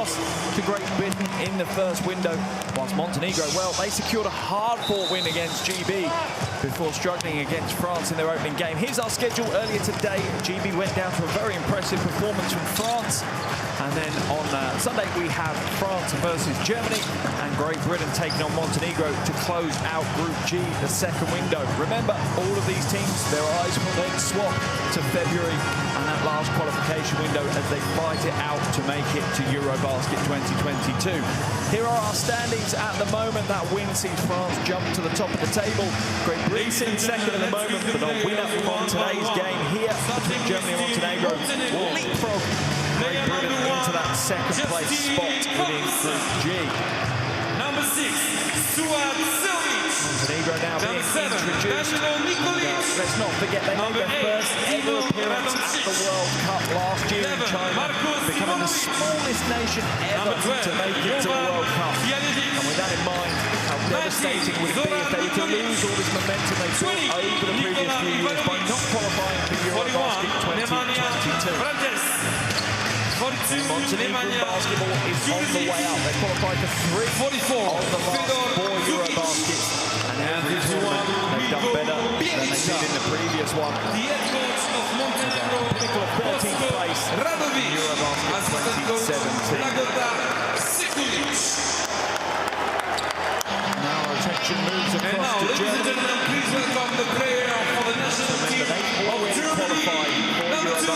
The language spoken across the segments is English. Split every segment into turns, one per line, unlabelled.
loss to Great Britain in the first window, whilst Montenegro, well, they secured a hard-fought win against GB before struggling against France in their opening game. Here's our schedule earlier today. GB went down to a very impressive performance from France. And then on Sunday, we have France versus Germany and Great Britain taking on Montenegro to close out Group G, the second window. Remember, all of these teams, their eyes will then swap to February and that last qualification window as they fight it out to make it to EuroBasket 2022. Here are our standings at the moment. That win sees France jump to the top of the table. Great Britain sitting second at the moment, but a winner from today's game here between Germany and Montenegro will leapfrog Great Britain into that second place spot within Group G.
Number 6, Suat Silvic.
Montenegro now being introduced. Let's not forget they made their first ever appearance at the World Cup last year in China, becoming the smallest nation ever to make it to the World Cup. And with that in mind, how devastating would it be if they were to lose all this momentum they built over the previous few years by not qualifying for EuroBasket 2022. Montenegro basketball is on the way out. They qualified for 3 of the last 4 EuroBaskets. And every tournament they've done better than they did in the previous one.
The head coach of Montenegro,
Pinnacle of 13th place in EuroBasket 2017. Now our attention moves across to Germany.
Please welcome the player for the national team of Germany.
Number 2,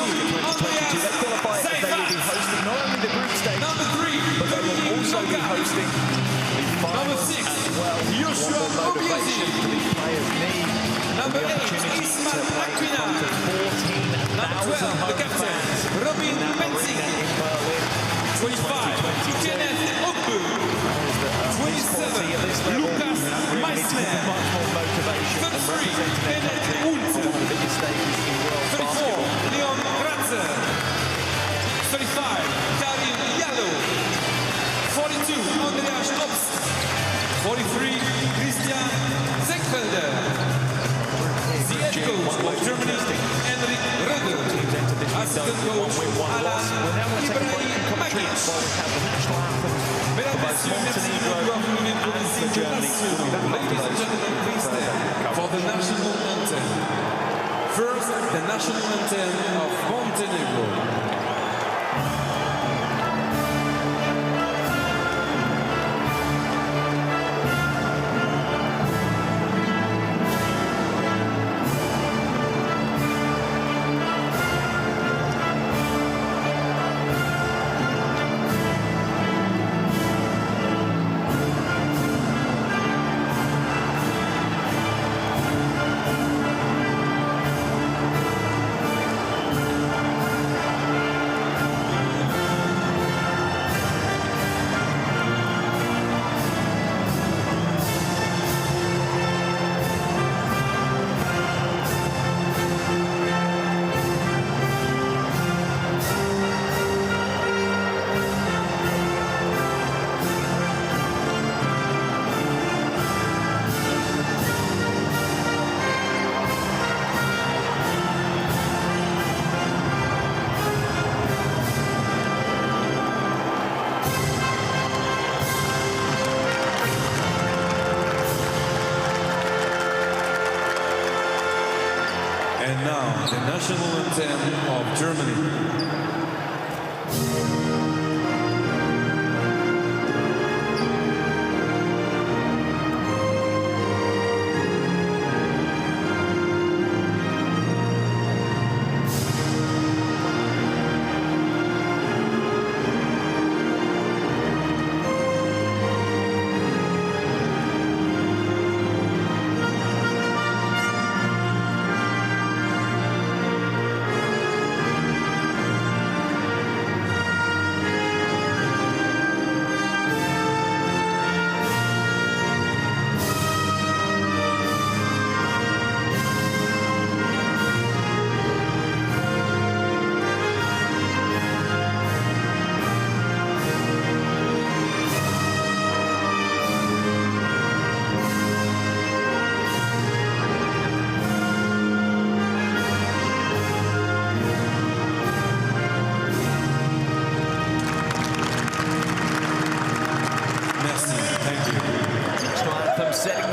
they qualify as they will be hosting not only the group stage, but they will also be hosting the finals as well. What the motivation for these players need the opportunity to play in front of 14,000 home fans in that arena in Berlin.
25, Kenneth Ogbu. 27, Lucas Meissner.
Much more motivation than representing their country on one of the biggest stages in world basketball.
34, Leon Kratzer. 35, Karim Yalo. 42, Andreas Stops. 43, Christian Seckfelder. The head coach of Germany, Henrik Röder. Assistant coach, Alan Ibrahim Makic. Mesdames, Messieurs, merci beaucoup pour votre fidélité. Ladies and gentlemen, please stand for the national anthem. First, the national anthem of Montenegro. And now, the national anthem of Germany.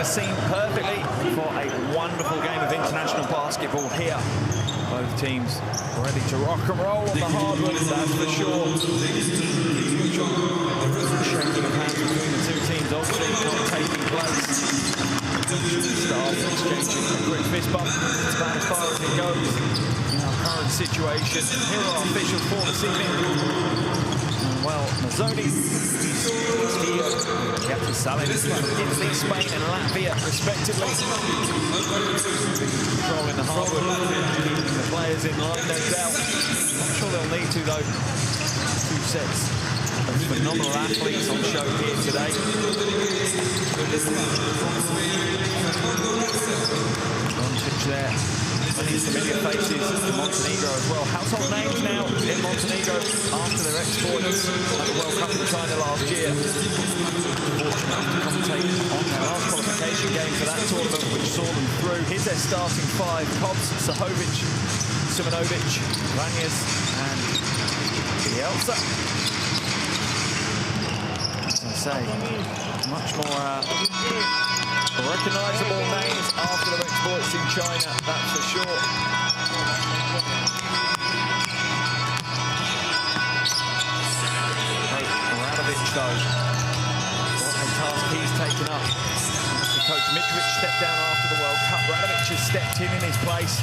the scene perfectly for a wonderful game of international basketball here. Both teams ready to rock and roll on the hardwood, that's for sure. Shaking of hands between the two teams obviously not taking place. Stars exchanging a quick fist bump. It's about as far as it goes in our current situation. Here are our officials for this evening. Well, Mazzoni, Captain Salim from Italy, Spain and Latvia, respectively. Controlling the hardwood, keeping the players in line, no doubt. Not sure they'll need to, though. Two sets of phenomenal athletes on show here today. On pitch there. Many familiar faces in Montenegro as well. Household names now in Montenegro after their exploits at the World Cup in China last year. Fortunate to commentate on their last qualification game for that tournament, which saw them through. Here's their starting five: Cobbs, Sahovic, Simonovic, Vanias, and Bielsa. As I say, much more recognisable names after their exploits in China, that's for sure. Hey, Radovic, though, what a task he's taken up. The coach Mitrovic stepped down after the World Cup. Radovic has stepped in his place.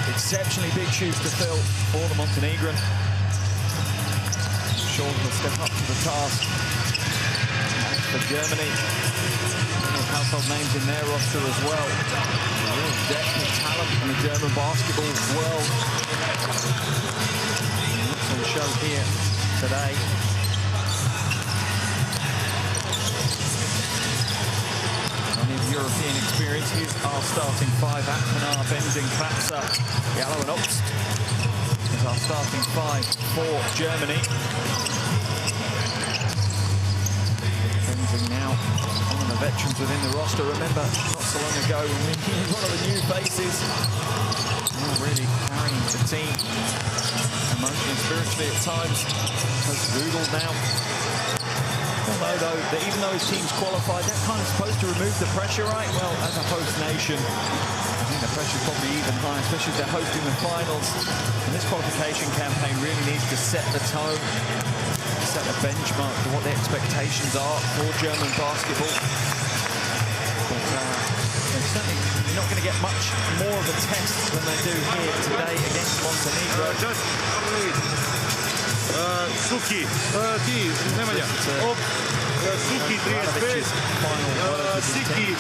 Exceptionally big shoes to fill for the Montenegrin. I'm sure he'll step up to the task. As for Germany, household names in their roster as well. A real depth of talent in the German basketball world. What's on show here today. Plenty of European experience. Here's our starting five: Akmanar, Benzing, Kratzer, Gallo and Obst. There's our starting five for Germany. Benzing now. Veterans within the roster. Remember, not so long ago, when we were one of the new faces, really carrying the team emotionally and spiritually at times. Coach Google now. Although, even though his team's qualified, they're kind of supposed to remove the pressure, right? Well, as a host nation, I think the pressure's probably even higher, especially if they're hosting the finals. And this qualification campaign really needs to set the tone, set a benchmark for what the expectations are for German basketball. But they're certainly not going to get much more of a test than they do here today against Montenegro.
Suki, Nemanja, Suki 35, Siki 12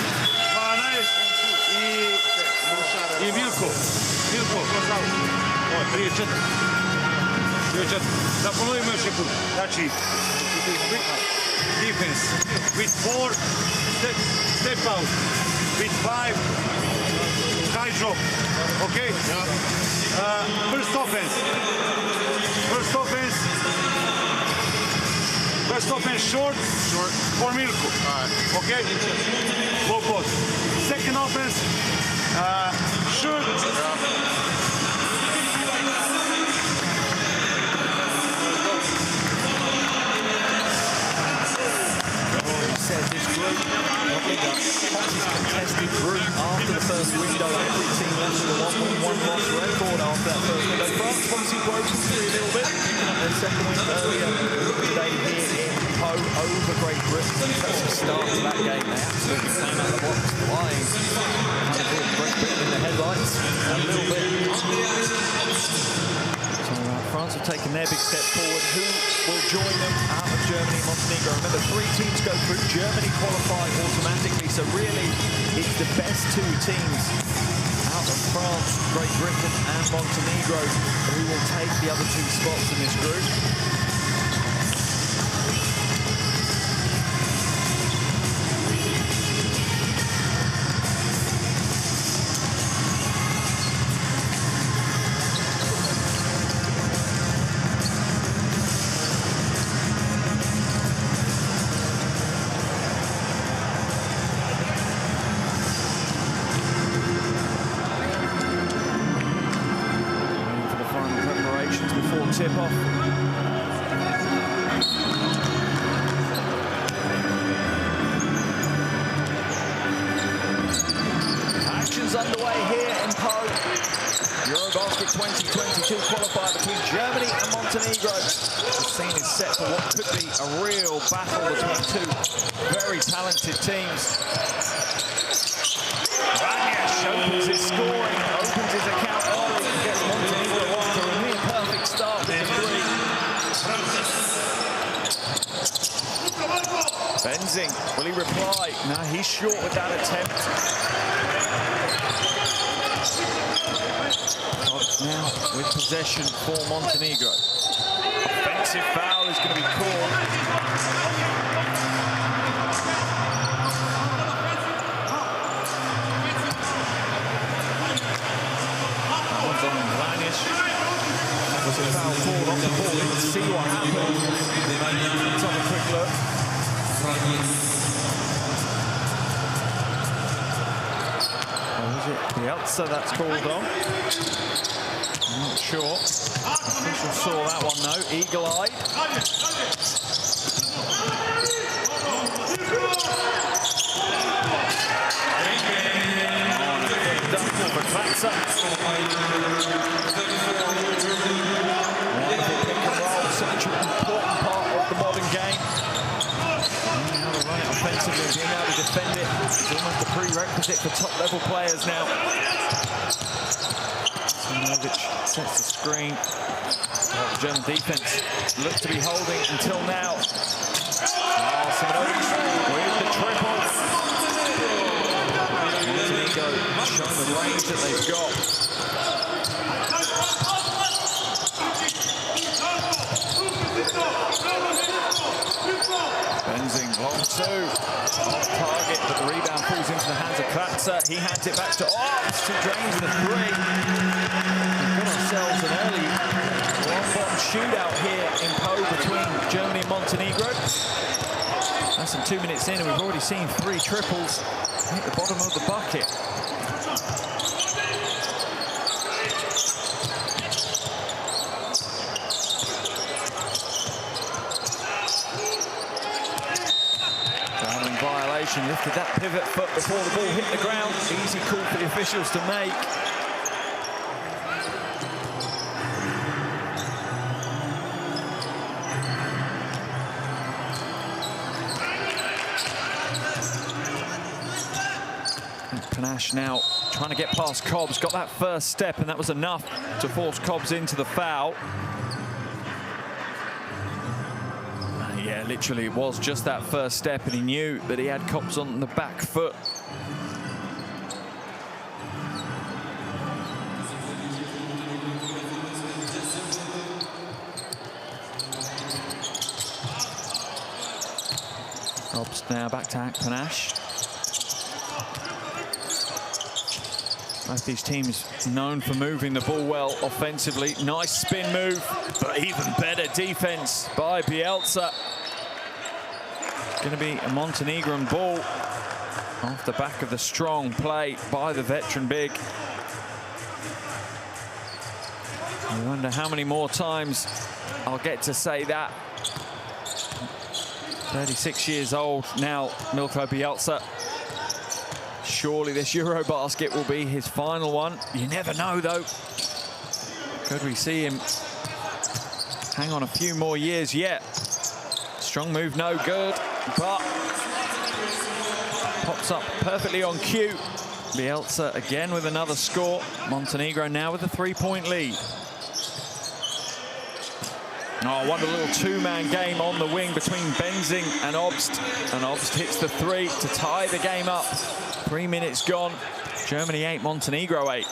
i Milko, 34. Da ponovimo još jednom. Znači, defense with 4, step out, with 5, high drop, okay? First offense short for Milko, okay? Low post. Second offense, short.
Said this group, probably the hottest contested group after the first window. Every team left with a 1-1 loss record after that first window. France obviously broken through a little bit, picking up their second win earlier today here in Po over Great Britain. An impressive start to that game. They absolutely came out of the box flying. Kind of Great Britain in the headlights a little bit. So France have taken their big step forward. Who will join them out of Germany and Montenegro? Remember, 3 teams go through. Germany qualified automatically, so really it's the best 2 teams out of France, Great Britain and Montenegro who will take the other 2 spots in this group. Tip-off. 2022 qualifier between Germany and Montenegro. The scene is set for what could be a real battle between two very talented teams. Ranyash opens his scoring, opens his account early and gets Montenegro off to a near perfect start with the three. Benzing, will he reply? No, he's short with that attempt. Now with possession for Montenegro. Offensive foul is going to be called. That one's on Ranyash. That was a foul called on the ball. Let's see what happened. Let's have a quick look. Was it Bielsa that's called on? I'm not sure. Official saw that one though, eagle-eyed. Double for Kratzer. Wonderful pick and roll, such an important part of the modern game. Being able to run it offensively and being able to defend it is almost a prerequisite for top-level players now. Sets the screen. The German defense looks to be holding until now. Simonovic with the triple. Montenegro showing the range that they've got. Benzing, long two. Off target, but the rebound falls into the hands of Kratzer. He hands it back to Obst, who drains the three. We've got ourselves an early long-bottom shootout here in Po between Germany and Montenegro. Less than 2 minutes in, and we've already seen 3 triples hit the bottom of the bucket. Violation, lifted that pivot foot before the ball hit the ground. Easy call for the officials to make. And Panache now trying to get past Cobbs, got that first step, and that was enough to force Cobbs into the foul. Yeah, literally, it was just that first step, and he knew that he had Cobbs on the back foot. Cobbs now back to Panache. Both these teams known for moving the ball well offensively. Nice spin move, but even better defense by Bielsa. Going to be a Montenegrin ball off the back of the strong play by the veteran big. I wonder how many more times I'll get to say that. 36 years old now, Milko Bielsa. Surely this EuroBasket will be his final one. You never know, though. Could we see him hang on a few more years yet? Strong move, no good, but pops up perfectly on cue. Bielsa again with another score. Montenegro now with a 3-point lead. Oh, what a little two-man game on the wing between Benzing and Obst. And Obst hits the three to tie the game up. 3 minutes gone. Germany 8, Montenegro 8.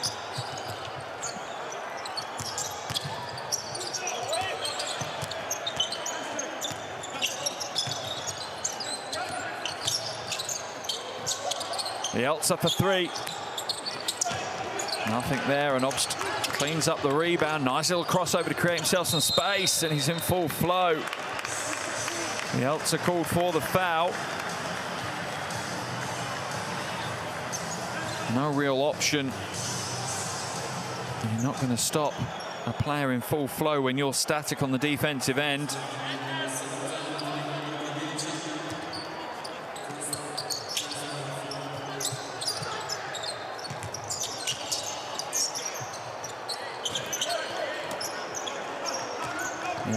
Bielsa for three. Nothing there, and Obst cleans up the rebound. Nice little crossover to create himself some space, and he's in full flow. Bielsa called for the foul. No real option. You're not going to stop a player in full flow when you're static on the defensive end.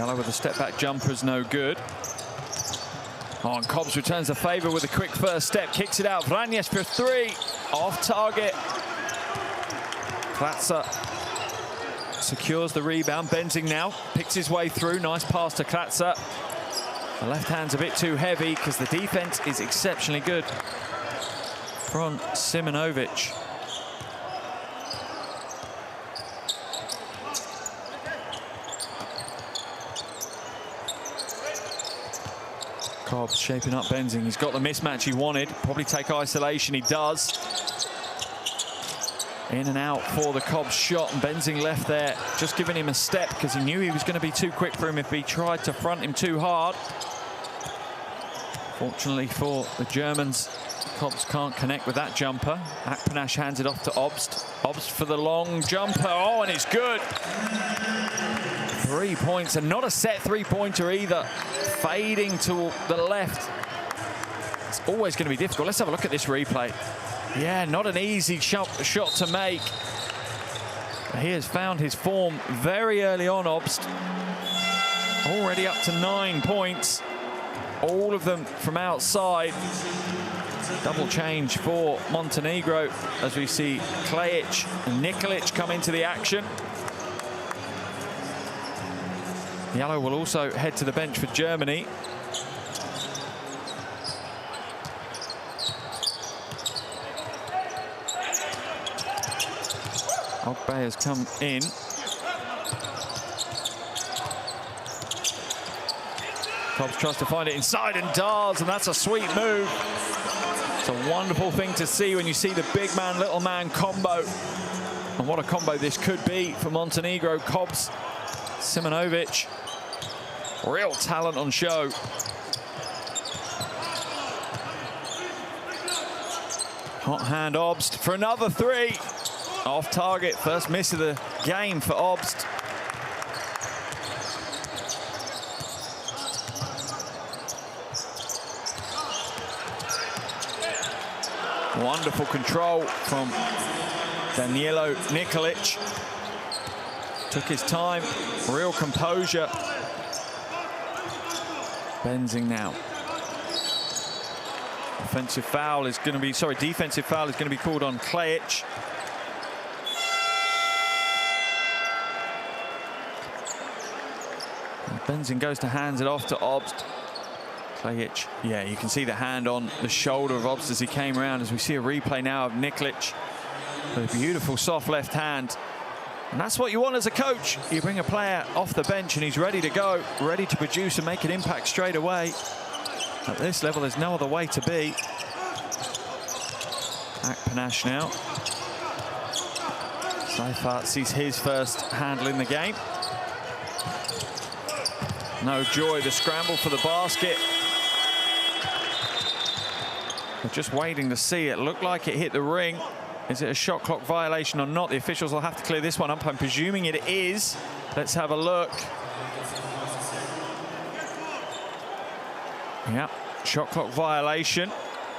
Yellow with the step-back jumper is no good. Oh, and Cobbs returns the favour with a quick first step, kicks it out. Vranjes for three, off target. Klatzer secures the rebound. Benzing now picks his way through. Nice pass to Klatzer. The left hand's a bit too heavy because the defense is exceptionally good from Simonovic. Cobbs shaping up Benzing. He's got the mismatch he wanted. Probably take isolation. He does. In and out for the Cobbs shot, and Benzing left there, just giving him a step because he knew he was going to be too quick for him if he tried to front him too hard. Fortunately for the Germans, Cobbs can't connect with that jumper. Akpanash hands it off to Obst. Obst for the long jumper. Oh, and it's good. 3 points, and not a set three-pointer either. Fading to the left. It's always going to be difficult. Let's have a look at this replay. Yeah, not an easy shot to make. He has found his form very early on, Obst. Already up to 9 points. All of them from outside. Double change for Montenegro as we see Klejic and Nikolic come into the action. Yellow will also head to the bench for Germany. Ogbe has come in. Cobbs tries to find it inside and does, and that's a sweet move. It's a wonderful thing to see when you see the big man, little man combo. And what a combo this could be for Montenegro. Cobbs, Simonovic. Real talent on show. Hot hand Obst for another three. Off target, first miss of the game for Obst. Wonderful control from Danilo Nikolic. Took his time, real composure. Benzing now. Defensive foul is going to be called on Klejic. Benzing goes to hands it off to Obst. Klejic, yeah, you can see the hand on the shoulder of Obst as he came around, as we see a replay now of Nikolic with a beautiful soft left hand. And that's what you want as a coach. You bring a player off the bench and he's ready to go, ready to produce and make an impact straight away. At this level, there's no other way to be. Akpanash now. Seifert sees his first handle in the game. No joy, the scramble for the basket. We're just waiting to see. It looked like it hit the ring. Is it a shot clock violation or not? The officials will have to clear this one up. I'm presuming it is. Let's have a look. Yeah, shot clock violation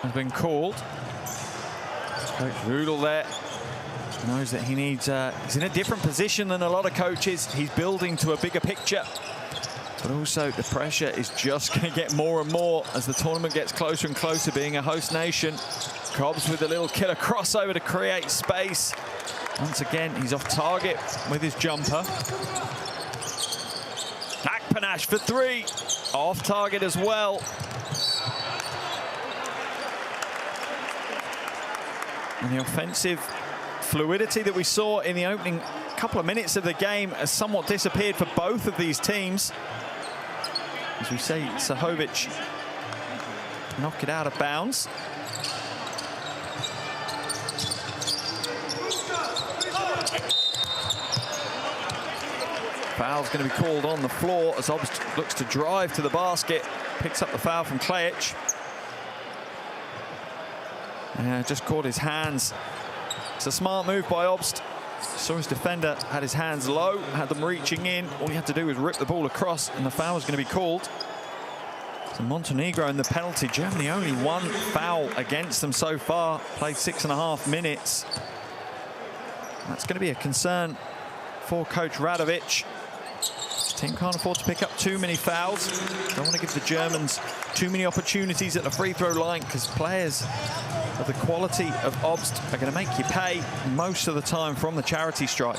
has been called. Coach Rudel there knows that he needs, he's in a different position than a lot of coaches. He's building to a bigger picture. But also the pressure is just going to get more and more as the tournament gets closer and closer, being a host nation. Cobbs with a little killer crossover to create space. Once again, he's off target with his jumper. Akpanash for three. Off target as well. And the offensive fluidity that we saw in the opening couple of minutes of the game has somewhat disappeared for both of these teams. As we say, Sahovic knock it out of bounds. Foul's going to be called on the floor as Obst looks to drive to the basket. Picks up the foul from Klejic. Just caught his hands. It's a smart move by Obst. Saw his defender, had his hands low, had them reaching in. All he had to do was rip the ball across, and the foul was going to be called. So Montenegro in the penalty. Germany only one foul against them so far. Played 6.5 minutes. That's going to be a concern for Coach Radovic. Team can't afford to pick up too many fouls. Don't want to give the Germans too many opportunities at the free throw line, because players of the quality of Obst are going to make you pay most of the time from the charity stripe.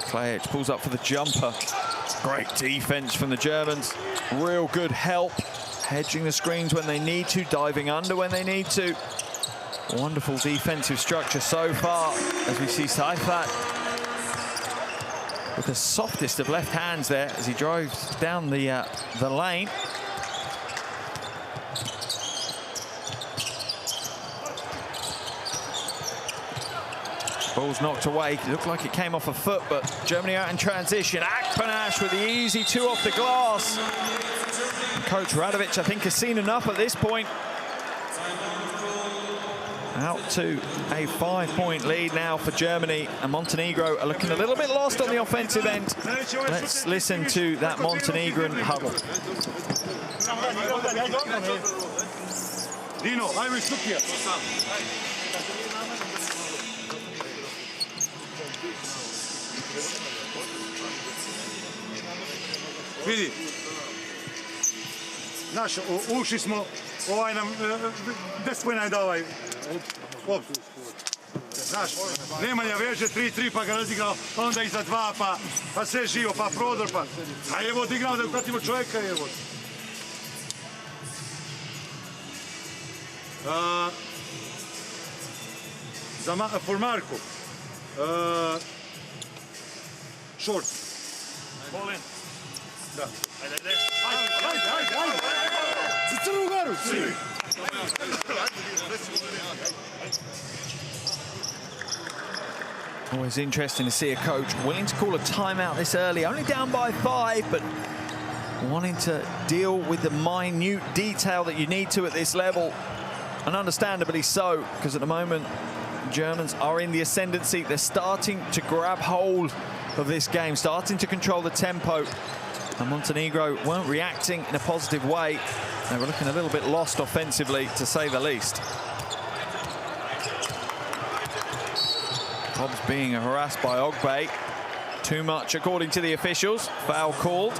Klajic pulls up for the jumper. Great defense from the Germans. Real good help. Hedging the screens when they need to, diving under when they need to. Wonderful defensive structure so far, as we see Seifert with the softest of left hands there as he drives down the lane. Ball's knocked away. It looked like it came off a foot, but Germany out in transition. Akpanash with the easy 2 off the glass. And Coach Radovic, I think, has seen enough at this point. Out to a 5-point lead now for Germany, and Montenegro are looking a little bit lost on the offensive end. Let's listen to that Montenegrin huddle.
Dino, ajmo iz Sukija. Vidi, znaš, ušli smo, nam 10 pojena je dao optu. Znaš, Nemanja veže 3-3 pa ga razigrao, pa onda iza 2 pa sve živo, pa prodor, pa... A evo odigrao da pratimo čovjeka, evo. For Marko. Short. Ball in. Da. Ajde. Za Crnu Goru.
Always interesting to see a coach willing to call a timeout this early, only down by 5, but wanting to deal with the minute detail that you need to at this level, and understandably so, because at the moment Germans are in the ascendancy. They're starting to grab hold of this game, starting to control the tempo, and Montenegro weren't reacting in a positive way. They were looking a little bit lost offensively, to say the least. Hobbs being harassed by Ogbe. Too much, according to the officials. Foul called.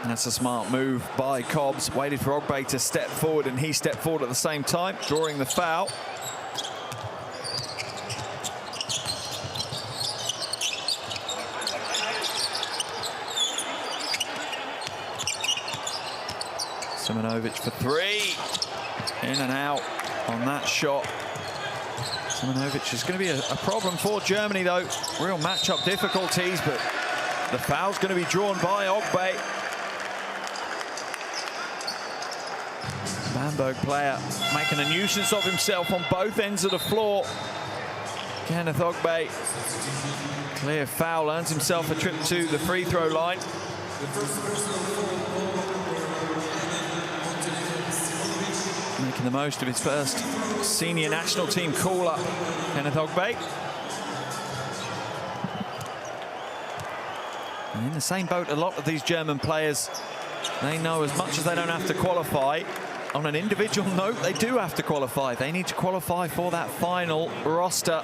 And that's a smart move by Cobbs. Waited for Ogbe to step forward, and he stepped forward at the same time, drawing the foul. Simonovic for 3. In and out on that shot. Simonovic is going to be a problem for Germany, though. Real matchup difficulties, but the foul's going to be drawn by Ogbe. Bamberg player making a nuisance of himself on both ends of the floor. Kenneth Ogbe, clear foul, earns himself a trip to the free throw line. Making the most of his first senior national team call-up, Kenneth Ogbe. And in the same boat, a lot of these German players, they know as much as they don't have to qualify. On an individual note, they do have to qualify. They need to qualify for that final roster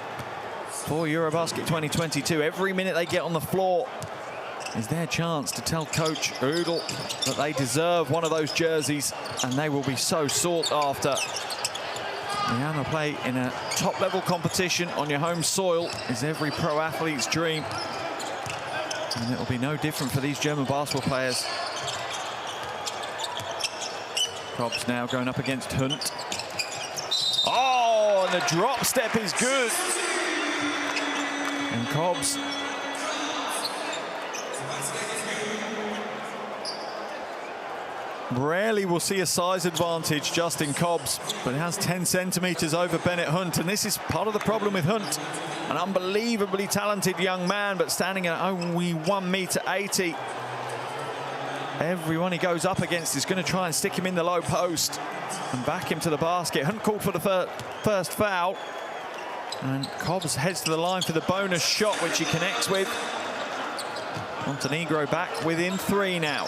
for EuroBasket 2022. Every minute they get on the floor is their chance to tell Coach Rudel that they deserve one of those jerseys, and they will be so sought after. The play in a top-level competition on your home soil is every pro athlete's dream, and it will be no different for these German basketball players. Cobbs now going up against Hunt. Oh, and the drop step is good. And Cobbs rarely will see a size advantage, Justin Cobbs, but he has 10 centimeters over Bennett Hunt, and this is part of the problem with Hunt. An unbelievably talented young man, but standing at only 1.80 meters. Everyone he goes up against is going to try and stick him in the low post and back him to the basket. Hunt called for the first foul, and Cobbs heads to the line for the bonus shot, which he connects with. Montenegro back within 3 now.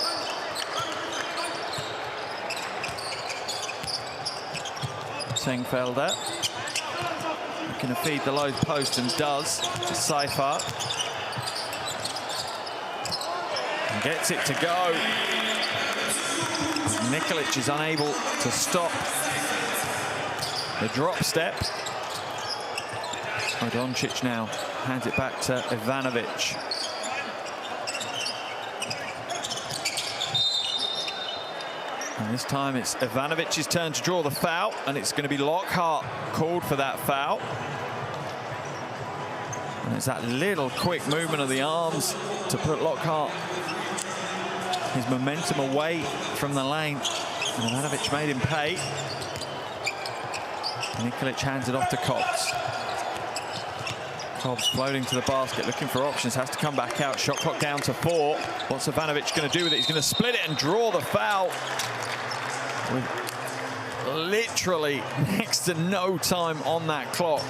Tengfelder looking to feed the low post and does. Seifert and gets it to go. Nikolic is unable to stop the drop step. Doncic now hands it back to Ivanovic. And this time it's Ivanovic's turn to draw the foul, and it's going to be Lockhart called for that foul. And it's that little quick movement of the arms to put Lockhart, his momentum away from the lane. And Ivanovic made him pay. Nikolic hands it off to Cobbs. Cobbs floating to the basket, looking for options, has to come back out. Shot clock down to 4. What's Ivanovic going to do with it? He's going to split it and draw the foul with literally next to no time on that clock.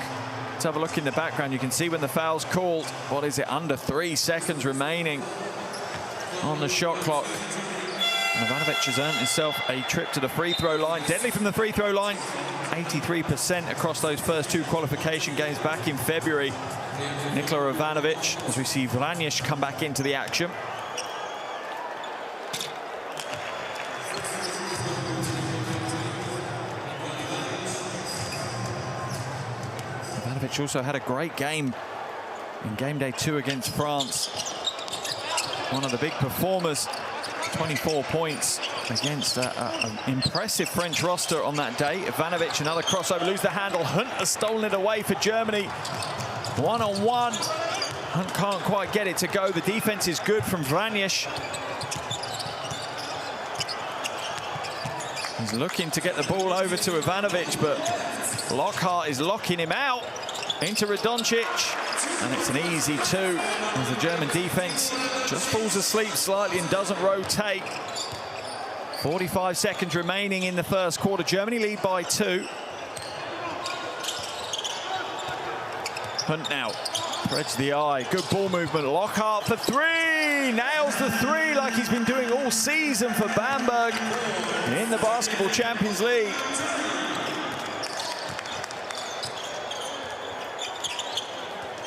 Let's have a look in the background. You can see when the foul's called, what is it, under 3 seconds remaining on the shot clock. And Ivanovic has earned himself a trip to the free throw line. Deadly from the free throw line. 83% across those first 2 qualification games back in February. Nikola Ivanovic, as we see Vranjes come back into the action. Ivanovic also had a great game in game day 2 against France. One of the big performers, 24 points against an impressive French roster on that day. Ivanovic, another crossover, lose the handle. Hunt has stolen it away for Germany. 1-on-1. Hunt can't quite get it to go. The defense is good from Vranjes. He's looking to get the ball over to Ivanovic, but Lockhart is locking him out into Doncic. And it's an easy 2 as the German defense just falls asleep slightly and doesn't rotate. 45 seconds remaining in the first quarter. Germany lead by 2. Hunt now threads the eye. Good ball movement. Lockhart for 3. Nails the 3 like he's been doing all season for Bamberg in the Basketball Champions League.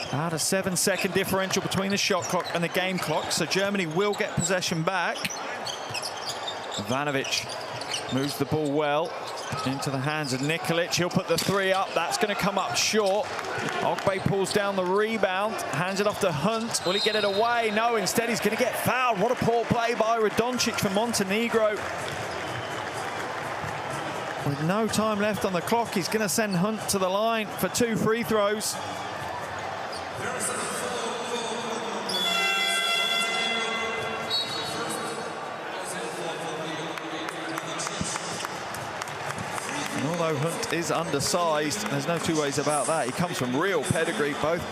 About a 7-second differential between the shot clock and the game clock, so Germany will get possession back. Ivanovic moves the ball well into the hands of Nikolic. He'll put the 3 up. That's going to come up short. Ogbe pulls down the rebound, hands it off to Hunt. Will he get it away? No, instead he's going to get fouled. What a poor play by Doncic for Montenegro. With no time left on the clock, he's going to send Hunt to the line for 2 free throws. And although Hunt is undersized, there's no 2 ways about that. He comes from real pedigree. Both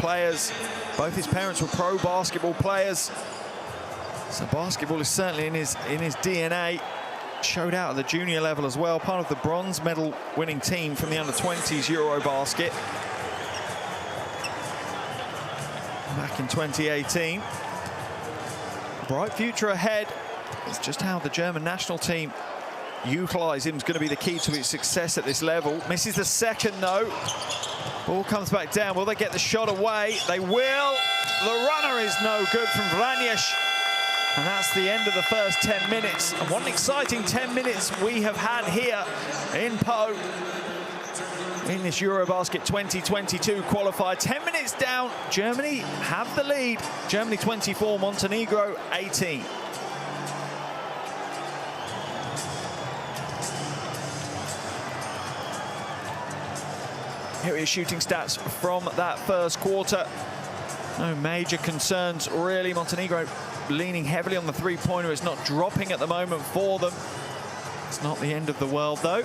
his parents were pro basketball players. So basketball is certainly in his DNA. Showed out at the junior level as well. Part of the bronze medal winning team from the under-20s EuroBasket back in 2018. Bright future ahead. It's just how the German national team utilise him is going to be the key to his success at this level. Misses the second, though. Ball comes back down. Will they get the shot away? They will. The runner is no good from Vranjes. And that's the end of the first 10 minutes. And what an exciting 10 minutes we have had here in Po in this EuroBasket 2022 qualifier. 10 minutes down, Germany have the lead. Germany 24, Montenegro 18. Here are your shooting stats from that first quarter. No major concerns, really. Montenegro leaning heavily on the three-pointer. It's not dropping at the moment for them. It's not the end of the world, though.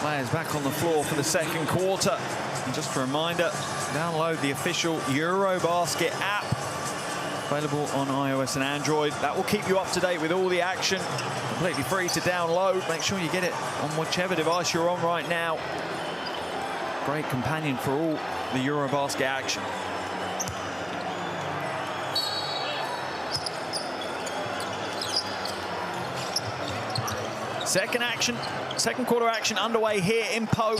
Players back on the floor for the second quarter. And just a reminder, download the official EuroBasket app, available on iOS and Android. That will keep you up to date with all the action. Completely free to download. Make sure you get it on whichever device you're on right now. Great companion for all the EuroBasket action. Second quarter action underway here in Po.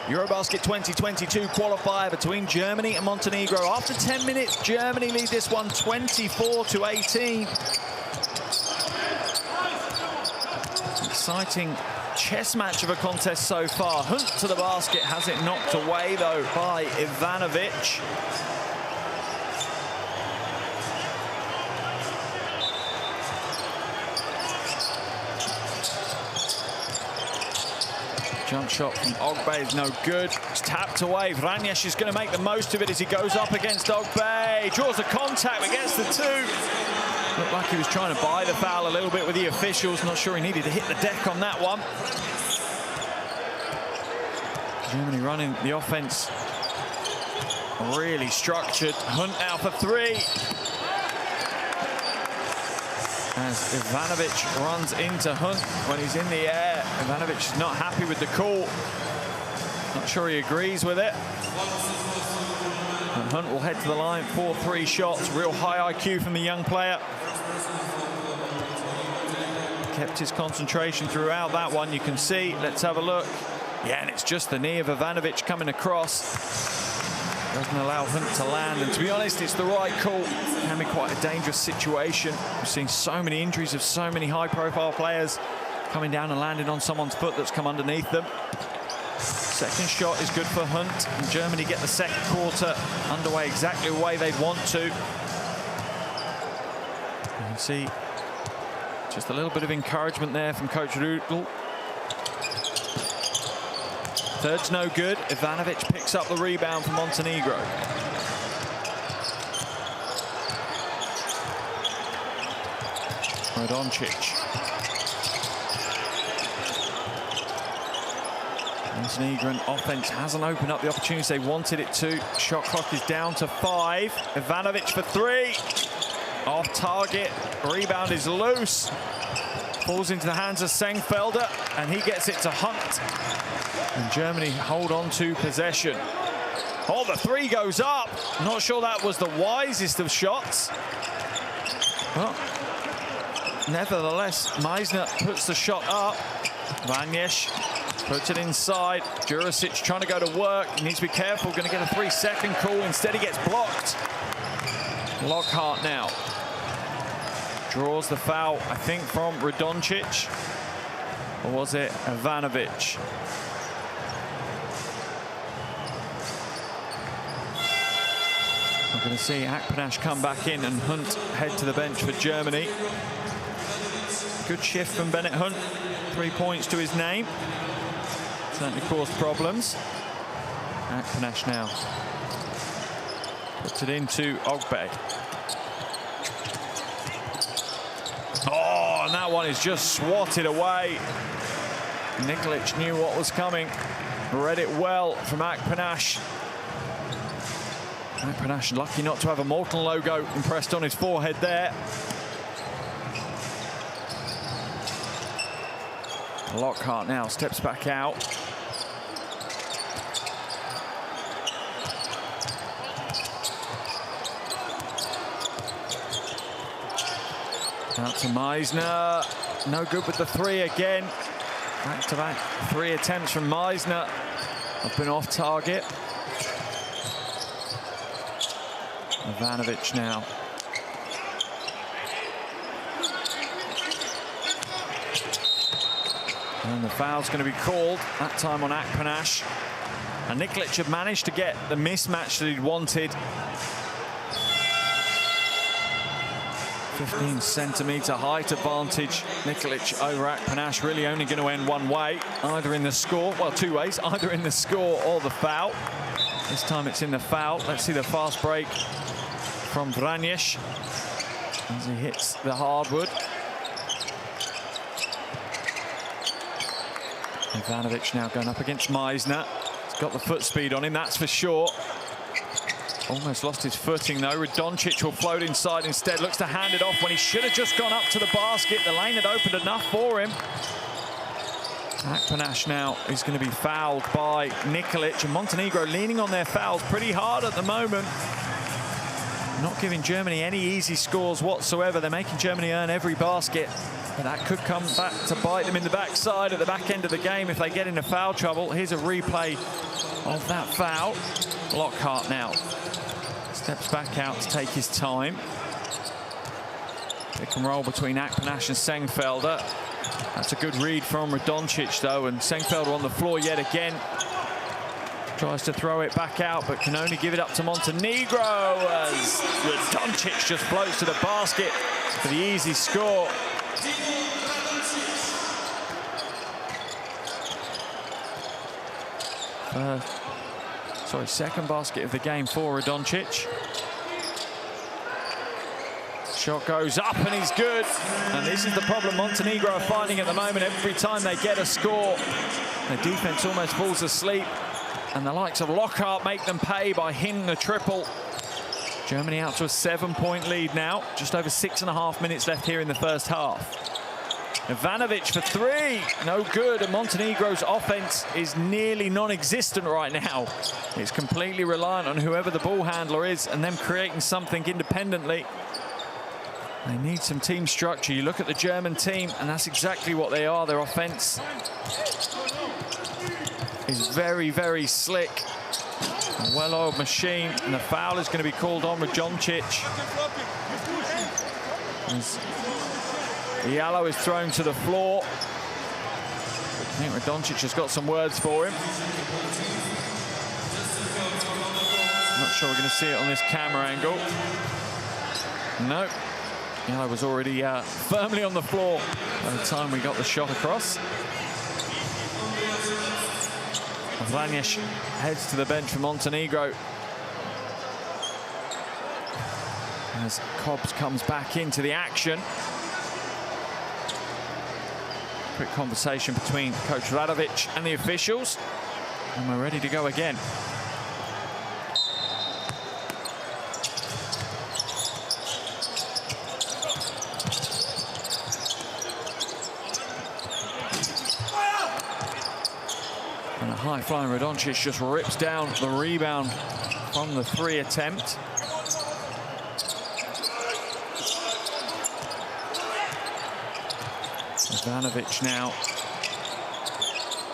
EuroBasket 2022 qualifier between Germany and Montenegro. After 10 minutes, Germany lead this one 24-18. Exciting chess match of a contest so far. Hunt to the basket, has it knocked away though by Ivanovic. Jump shot from Ogbe is no good. It's tapped away. Vranjes is going to make the most of it as he goes up against Ogbe. Draws a contact but gets the two. Looked like he was trying to buy the foul a little bit with the officials. Not sure he needed to hit the deck on that one. Germany running the offense really structured. Hunt now for three. As Ivanovic runs into Hunt when he's in the air. Ivanovic is not happy with the call. Not sure he agrees with it. And Hunt will head to the line for three shots. Real high IQ from the young player. Kept his concentration throughout that one, you can see. Let's have a look. Yeah, and it's just the knee of Ivanovic coming across. Doesn't allow Hunt to land, and to be honest, it's the right call. Can be quite a dangerous situation. We've seen so many injuries of so many high-profile players coming down and landing on someone's foot that's come underneath them. Second shot is good for Hunt, and Germany get the second quarter underway exactly the way they'd want to. You can see just a little bit of encouragement there from Coach Rudl. Third's no good. Ivanovic picks up the rebound from Montenegro. Radoncic. Montenegrin offense hasn't opened up the opportunities they wanted it to. Shot clock is down to 5. Ivanovic for three. Off target. Rebound is loose. Falls into the hands of Sengfelder, and he gets it to Hunt. And Germany hold on to possession. Oh, the three goes up. Not sure that was the wisest of shots. Well, nevertheless, Meisner puts the shot up. Vranjes puts it inside. Jurisic trying to go to work. He needs to be careful. Going to get a 3-second call. Instead, he gets blocked. Lockhart now draws the foul, I think, from Radoncic. Or was it Ivanovic? We're going to see Akpanash come back in and Hunt head to the bench for Germany. Good shift from Bennett Hunt. 3 points to his name. Certainly caused problems. Akpanash now puts it into Ogbe. Oh, and that one is just swatted away. Nikolic knew what was coming. Read it well from Akpanash. Akpanash lucky not to have a Molten logo impressed on his forehead there. Lockhart now steps back out. Out to Meisner. No good with the three again. Back-to-back 3 attempts from Meisner have been off target. Ivanovic now. And the foul's going to be called, that time on Akpanash. And Nikolic had managed to get the mismatch that he'd wanted. 15-centimetre height advantage. Nikolic over Akpanash, really only going to end one way, either in the score, well, 2 ways, either in the score or the foul. This time it's in the foul. Let's see the fast break from Vranjes as he hits the hardwood. Ivanovic now going up against Meisner. He's got the foot speed on him, that's for sure. Almost lost his footing though. Radončić will float inside instead. Looks to hand it off when he should have just gone up to the basket. The lane had opened enough for him. Akpanaš now is going to be fouled by Nikolic, and Montenegro leaning on their fouls pretty hard at the moment. Not giving Germany any easy scores whatsoever. They're making Germany earn every basket. But that could come back to bite them in the backside at the back end of the game if they get into foul trouble. Here's a replay of that foul. Lockhart now steps back out to take his time. Pick and roll between Akpanaš and Sengfelder. That's a good read from Radončić though, and Sengfelder on the floor yet again. Tries to throw it back out, but can only give it up to Montenegro as Radončić just floats to the basket for the easy score. Second basket of the game for Radončić. Shot goes up and he's good. And this is the problem Montenegro are finding at the moment. Every time they get a score, their defense almost falls asleep. And the likes of Lockhart make them pay by hitting the triple. Germany out to a 7-point lead now. Just over 6.5 minutes left here in the first half. Ivanovic for three, no good, and Montenegro's offense is nearly non-existent right now. It's completely reliant on whoever the ball handler is and them creating something independently. They need some team structure. You look at the German team, and that's exactly what they are. Their offense is very, very slick. A well-oiled machine, and the foul is going to be called on Radončić. Yellow is thrown to the floor. I think Radončić has got some words for him. I'm not sure we're going to see it on this camera angle. No. Yellow was already firmly on the floor by the time we got the shot across. Vlanjic heads to the bench for Montenegro as Cobbs comes back into the action. Quick conversation between Coach Radovic and the officials, and we're ready to go again. And a high-flying Radončić just rips down the rebound from the three attempt. Ivanovic now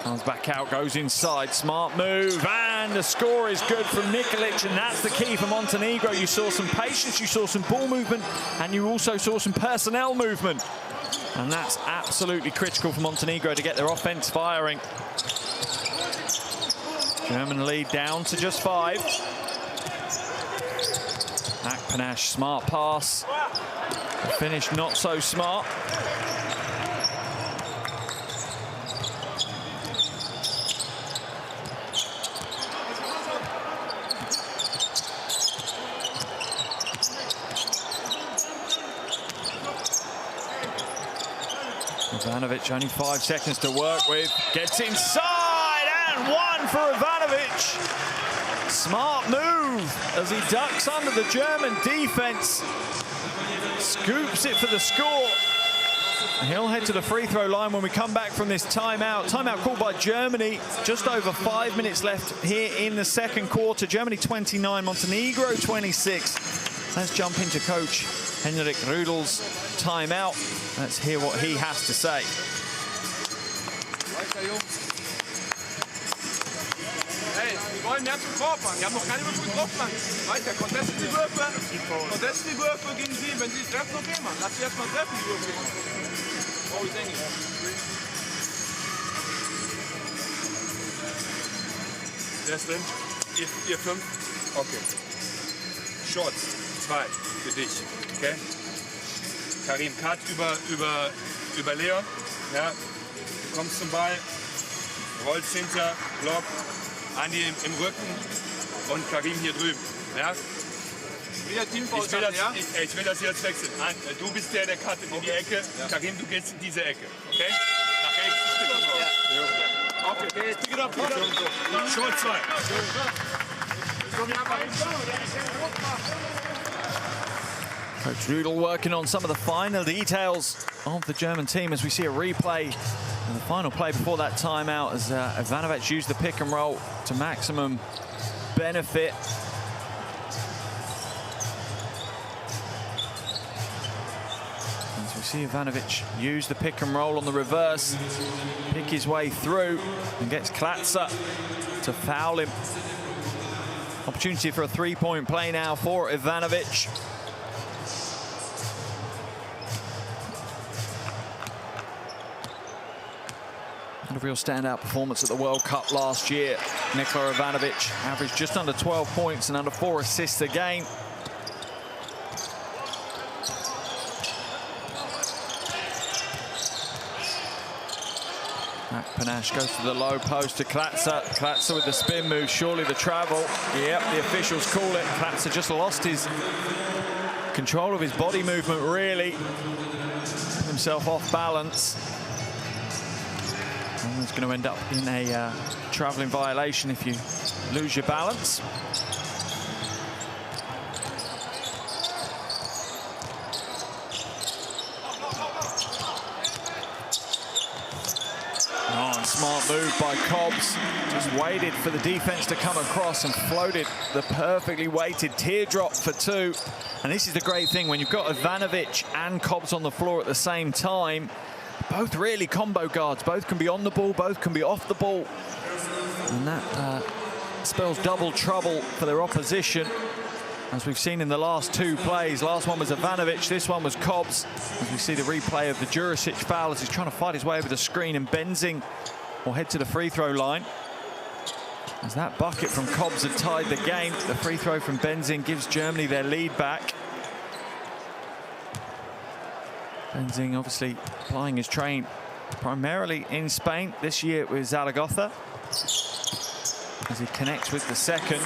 comes back out, goes inside, smart move, and the score is good from Nikolic, and that's the key for Montenegro. You saw some patience, you saw some ball movement, and you also saw some personnel movement. And that's absolutely critical for Montenegro to get their offense firing. German lead down to just 5. Akpanaš, smart pass. The finish not so smart. Ivanovic, only 5 seconds to work with. Gets inside, and one for Ivanovic. Smart move as he ducks under the German defense. Scoops it for the score. He'll head to the free throw line when we come back from this timeout. Timeout called by Germany. Just over 5 minutes left here in the second quarter. Germany 29, Montenegro 26. Let's jump into Coach Henrik Rüdel's timeout. Let's hear what he has to say.
Hey, wir wollen mehr zum Korb machen. Wir haben noch keine Würfel drauf machen. Weiter, contesten die Würfe. Contesten die Würfe gegen sie. Wenn sie treffen, okay, Mann. Lass sie erstmal treffen, die Würfel. Oh, ich denke. Wer ist drin? Ihr 5? Okay. Shots, 2 für dich. Okay? Karim, Cut über Leon. Ja. Du kommst zum Ball, rollst hinter, Block, Andi im Rücken und Karim hier drüben. Ja? Ich will das jetzt wechseln. Du bist der cuttet in die Ecke. Ja. Karim, du gehst in diese Ecke. Okay? Nach rechts ein Stück. Ja. Short 2.
Coach Rudel working on some of the final details of the German team as we see a replay and the final play before that timeout as Ivanovic used the pick and roll to maximum benefit. As we see Ivanovic use the pick and roll on the reverse, pick his way through and gets Klatzer to foul him. Opportunity for a three-point play now for Ivanovic. A real standout performance at the World Cup last year. Nikola Ivanovic averaged just under 12 points and under 4 assists a game. Panache goes to the low post to Klatzer. Klatzer with the spin move, surely the travel. Yep, the officials call it. Klatzer just lost his control of his body movement, really. Put himself off balance. And it's going to end up in a traveling violation if you lose your balance. Smart move by Cobbs. Just waited for the defense to come across and floated the perfectly weighted teardrop for 2. And this is the great thing when you've got Ivanovic and Cobbs on the floor at the same time. Both really combo guards. Both can be on the ball, both can be off the ball. And that spells double trouble for their opposition. As we've seen in the last 2 plays. Last one was Ivanovic, this one was Cobbs. As we see the replay of the Jurisic foul as he's trying to fight his way over the screen, and Benzing will head to the free throw line. As that bucket from Cobbs had tied the game, the free throw from Benzing gives Germany their lead back. Benzing obviously plying his train primarily in Spain, this year with Zaragoza. As he connects with the second.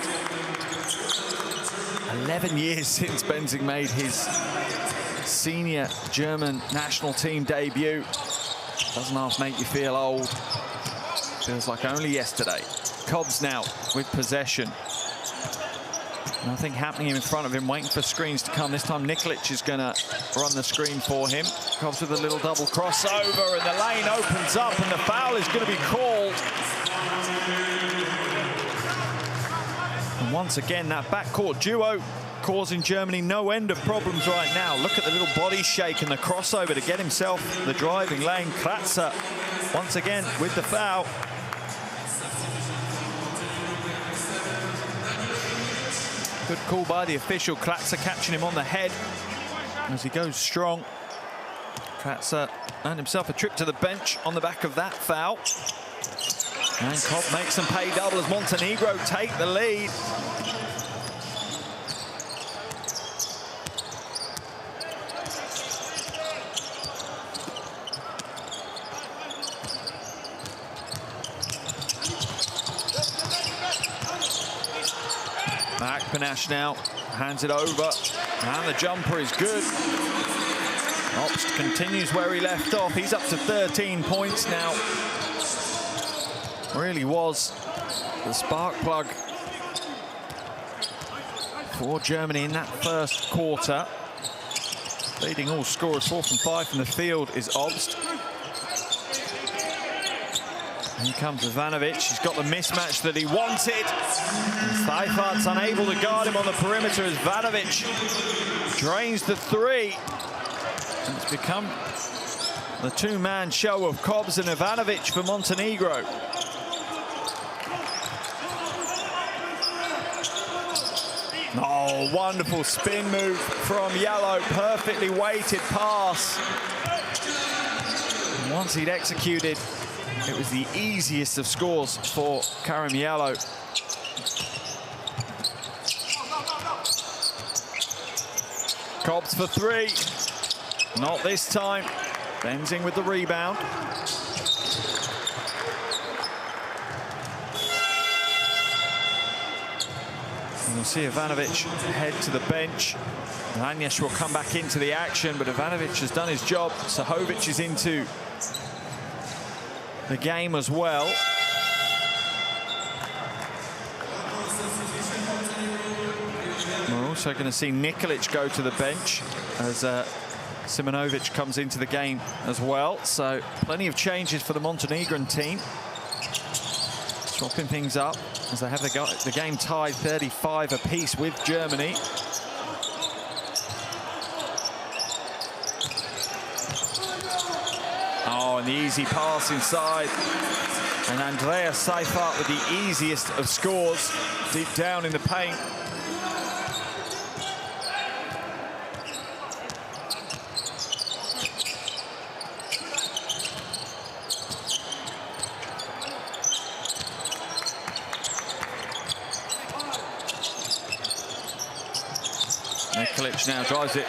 11 years since Benzing made his senior German national team debut. Doesn't half make you feel old. Feels like only yesterday. Cobbs now with possession. Nothing happening in front of him, waiting for screens to come. This time Nikolic is going to run the screen for him. Cobbs with a little double crossover, and the lane opens up, and the foul is going to be called. And once again, that backcourt duo causing Germany no end of problems right now. Look at the little body shake and the crossover to get himself the driving lane. Klatzer once again with the foul. Good call by the official. Klatzer catching him on the head as he goes strong. Klatzer earned himself a trip to the bench on the back of that foul. And Cobb makes them pay double as Montenegro take the lead. Back Panache now, hands it over, and the jumper is good. Obst continues where he left off. He's up to 13 points now. Really was the spark plug for Germany in that first quarter. Leading all scorers, 4 from 5 from the field is Obst. Here comes Ivanovic. He's got the mismatch that he wanted. Seifert's unable to guard him on the perimeter as Ivanovic drains the 3. And it's become the 2-man show of Cobbs and Ivanovic for Montenegro. Oh, wonderful spin move from Yellow. Perfectly weighted pass. And once he'd executed, it was the easiest of scores for Karim Yellow. Cobbs for 3. Not this time. Benzing with the rebound. And we'll see Ivanovic head to the bench. Lanjes will come back into the action, but Ivanovic has done his job. Sahovic is into the game as well. also going to see Nikolic go to the bench as Simonovic comes into the game as well. So plenty of changes for the Montenegrin team. Swapping things up as they have the game tied 35 apiece with Germany. Oh, and the easy pass inside. And Andreas Seifert with the easiest of scores deep down in the paint. Nikolic now drives it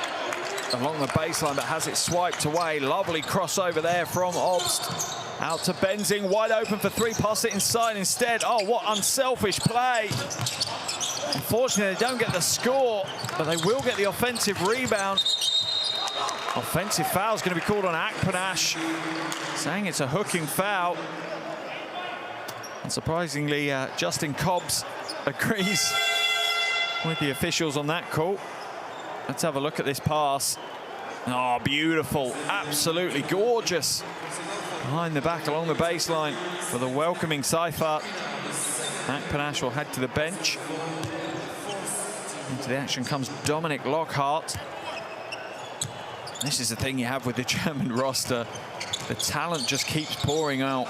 along the baseline, but has it swiped away. Lovely crossover there from Obst. Out to Benzing, wide open for three. Pass it inside instead. Oh, what unselfish play. Unfortunately, they don't get the score, but they will get the offensive rebound. Offensive foul is going to be called on Akpanash, saying it's a hooking foul. And surprisingly, Justin Cobbs agrees with the officials on that call. Let's have a look at this pass. Oh, beautiful. Absolutely gorgeous. Behind the back along the baseline for the welcoming Seifert. Akpanash will head to the bench. Into the action comes Dominic Lockhart. This is the thing you have with the German roster. The talent just keeps pouring out.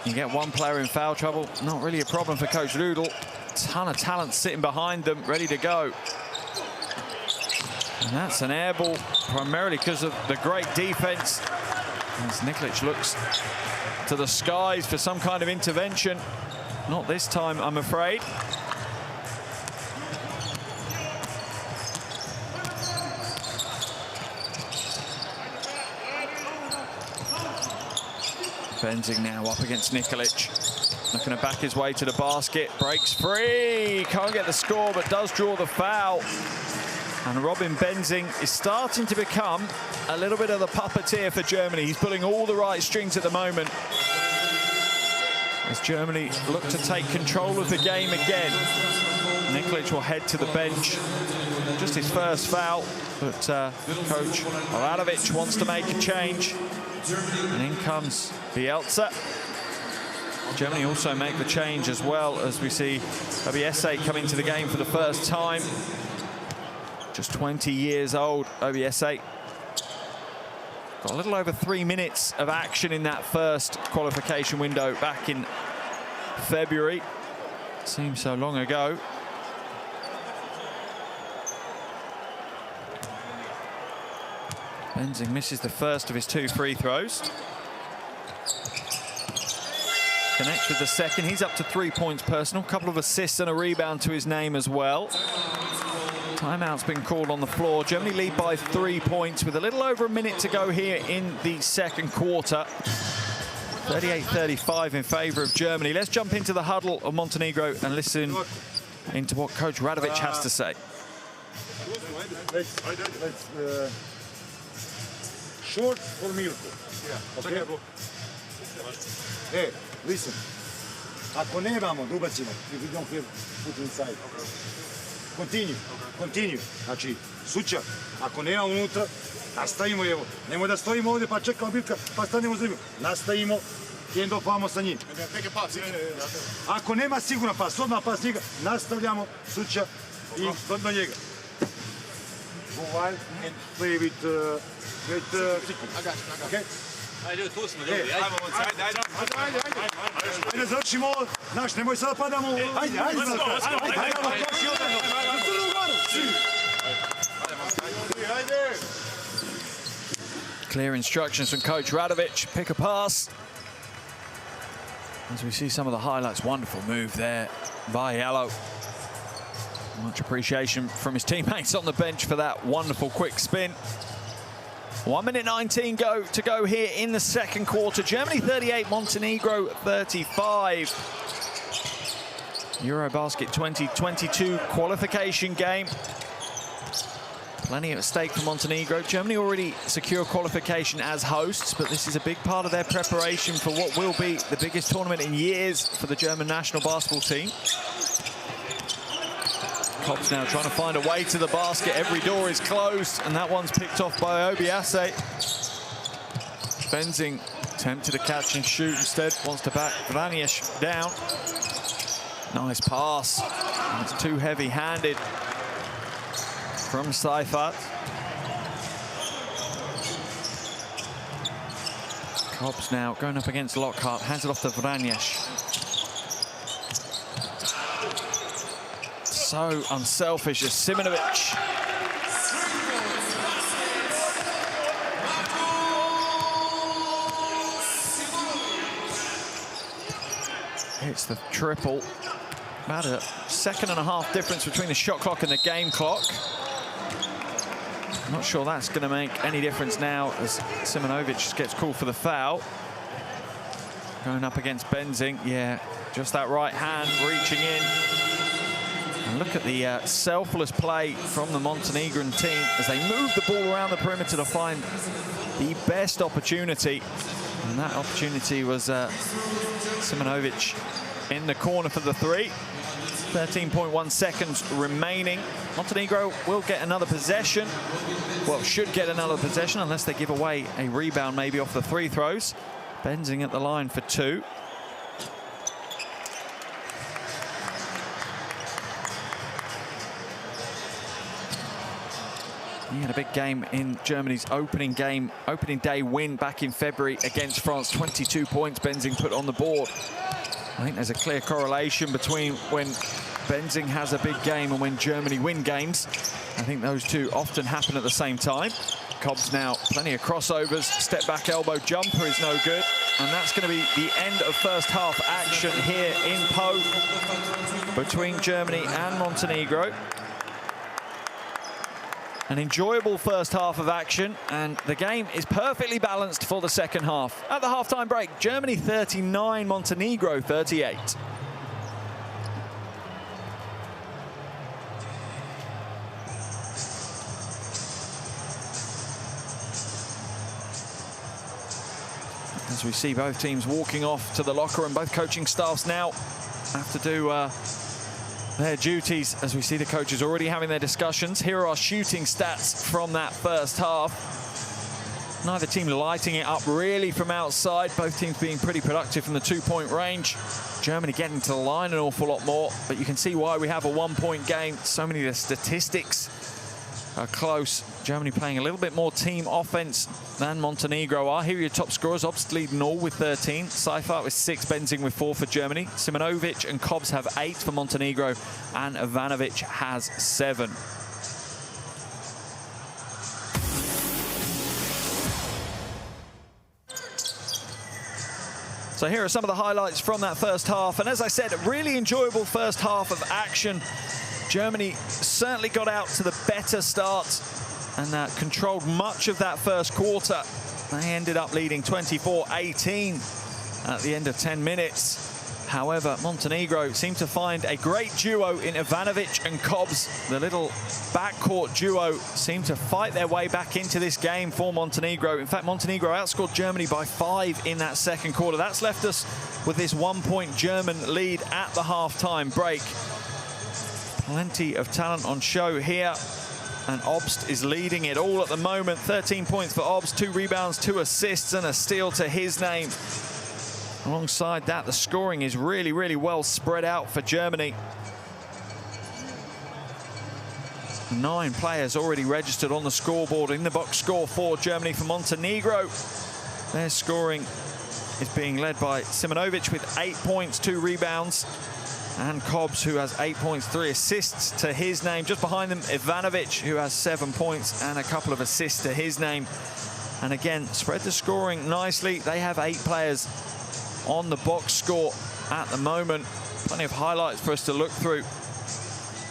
You get one player in foul trouble, not really a problem for Coach Rudel. Ton of talent sitting behind them, ready to go. And that's an air ball, primarily because of the great defense. As Nikolic looks to the skies for some kind of intervention. Not this time, I'm afraid. Benzing now up against Nikolic. Looking to back his way to the basket. Breaks free. Can't get the score, but does draw the foul. And Robin Benzing is starting to become a little bit of the puppeteer for Germany. He's pulling all the right strings at the moment. As Germany look to take control of the game again. Nikolic will head to the bench. Just his first foul, but Coach Oladovic wants to make a change. And in comes Bielsa. Germany also make the change as well, as we see Obiese come into the game for the first time. Just 20 years old, Obiese. Got a little over 3 minutes of action in that first qualification window back in February. Seems so long ago. Benzing misses the first of his 2 free throws. Connects with the second. He's up to 3 points personal. Couple of assists and a rebound to his name as well. Timeout's been called on the floor. Germany lead by 3 points with a little over a minute to go here in the second quarter. 38-35 in favor of Germany. Let's jump into the huddle of Montenegro and listen into what Coach Radovic has to say.
Short for Milko. Okay? Hey, listen. Ako nemamo da ubacimo, if we don't put inside. Continue. Znači, suća, ako nema unutra, nastavimo, evo. Nemoj da stojimo ovdje pa čekamo bitka, pa stanemo za nastavimo i endopamo sa njim. Ako nema siguran pas, odmah pas njega, nastavljamo suća i do njega. Go wild and play with Sikun. Okay?
Ajde, tu smo, ljudi,
Ajde, završimo ovo. Znaš, nemoj sada padamo. Ajde.
Clear instructions from Coach Radovic. Pick a pass. As we see some of the highlights, wonderful move there by Yellow. Much appreciation from his teammates on the bench for that wonderful quick spin. 1 minute 19 to go here in the second quarter. Germany 38, Montenegro 35. EuroBasket 2022 qualification game. Plenty at stake for Montenegro. Germany already secure qualification as hosts, but this is a big part of their preparation for what will be the biggest tournament in years for the German national basketball team. Cobbs now trying to find a way to the basket. Every door is closed, and that one's picked off by Obiase. Benzing tempted to catch and shoot, instead wants to back Vranjes down. Nice pass. And it's too heavy-handed from Seifert. Cobbs now going up against Lockhart, hands it off to Vranjes. So unselfish as Simonovic. Hits the triple. About a 1.5 difference between the shot clock and the game clock. Not sure that's going to make any difference now as Simonovic gets called for the foul. Going up against Benzing. Yeah, just that right hand reaching in. And look at the selfless play from the Montenegrin team as they move the ball around the perimeter to find the best opportunity. And that opportunity was Simonovic in the corner for the three. 13.1 seconds remaining. Montenegro will get another possession. Well, should get another possession unless they give away a rebound maybe off the free throws. Benzing at the line for 2. He had a big game in Germany's opening day win back in February against France. 22 points Benzing put on the board. I think there's a clear correlation between when Benzing has a big game and when Germany win games. I think those two often happen at the same time. Cobbs now, plenty of crossovers. Step back elbow jumper is no good. And that's going to be the end of first half action here in Po between Germany and Montenegro. An enjoyable first half of action, and the game is perfectly balanced for the second half. At the halftime break, Germany 39, Montenegro 38. As we see both teams walking off to the locker room, both coaching staffs now have to do their duties as we see the coaches already having their discussions. Here are our shooting stats from that first half. Neither team lighting it up really from outside. Both teams being pretty productive from the 2-point range. Germany getting to the line an awful lot more, but you can see why we have a 1-point game. So many of the statistics are close. Germany playing a little bit more team offense than Montenegro are. Here are your top scorers. Obst leading all with 13. Seifert with 6, Benzing with 4 for Germany. Simonovic and Cobbs have 8 for Montenegro, and Ivanovic has 7. So here are some of the highlights from that first half. And as I said, a really enjoyable first half of action. Germany certainly got out to the better start and controlled much of that first quarter. They ended up leading 24-18 at the end of 10 minutes. However, Montenegro seemed to find a great duo in Ivanovic and Cobbs. The little backcourt duo seemed to fight their way back into this game for Montenegro. In fact, Montenegro outscored Germany by 5 in that second quarter. That's left us with this 1-point German lead at the halftime break. Plenty of talent on show here, and Obst is leading it all at the moment. 13 points for Obst, 2 rebounds, 2 assists, and a steal to his name. Alongside that, the scoring is really, really well spread out for Germany. 9 players already registered on the scoreboard in the box score for Germany. For Montenegro, their scoring is being led by Simonovic with 8 points, 2 rebounds. And Cobbs, who has 8 points, 3 assists to his name. Just behind them, Ivanovic, who has 7 points and a couple of assists to his name. And again, spread the scoring nicely. They have 8 players on the box score at the moment. Plenty of highlights for us to look through.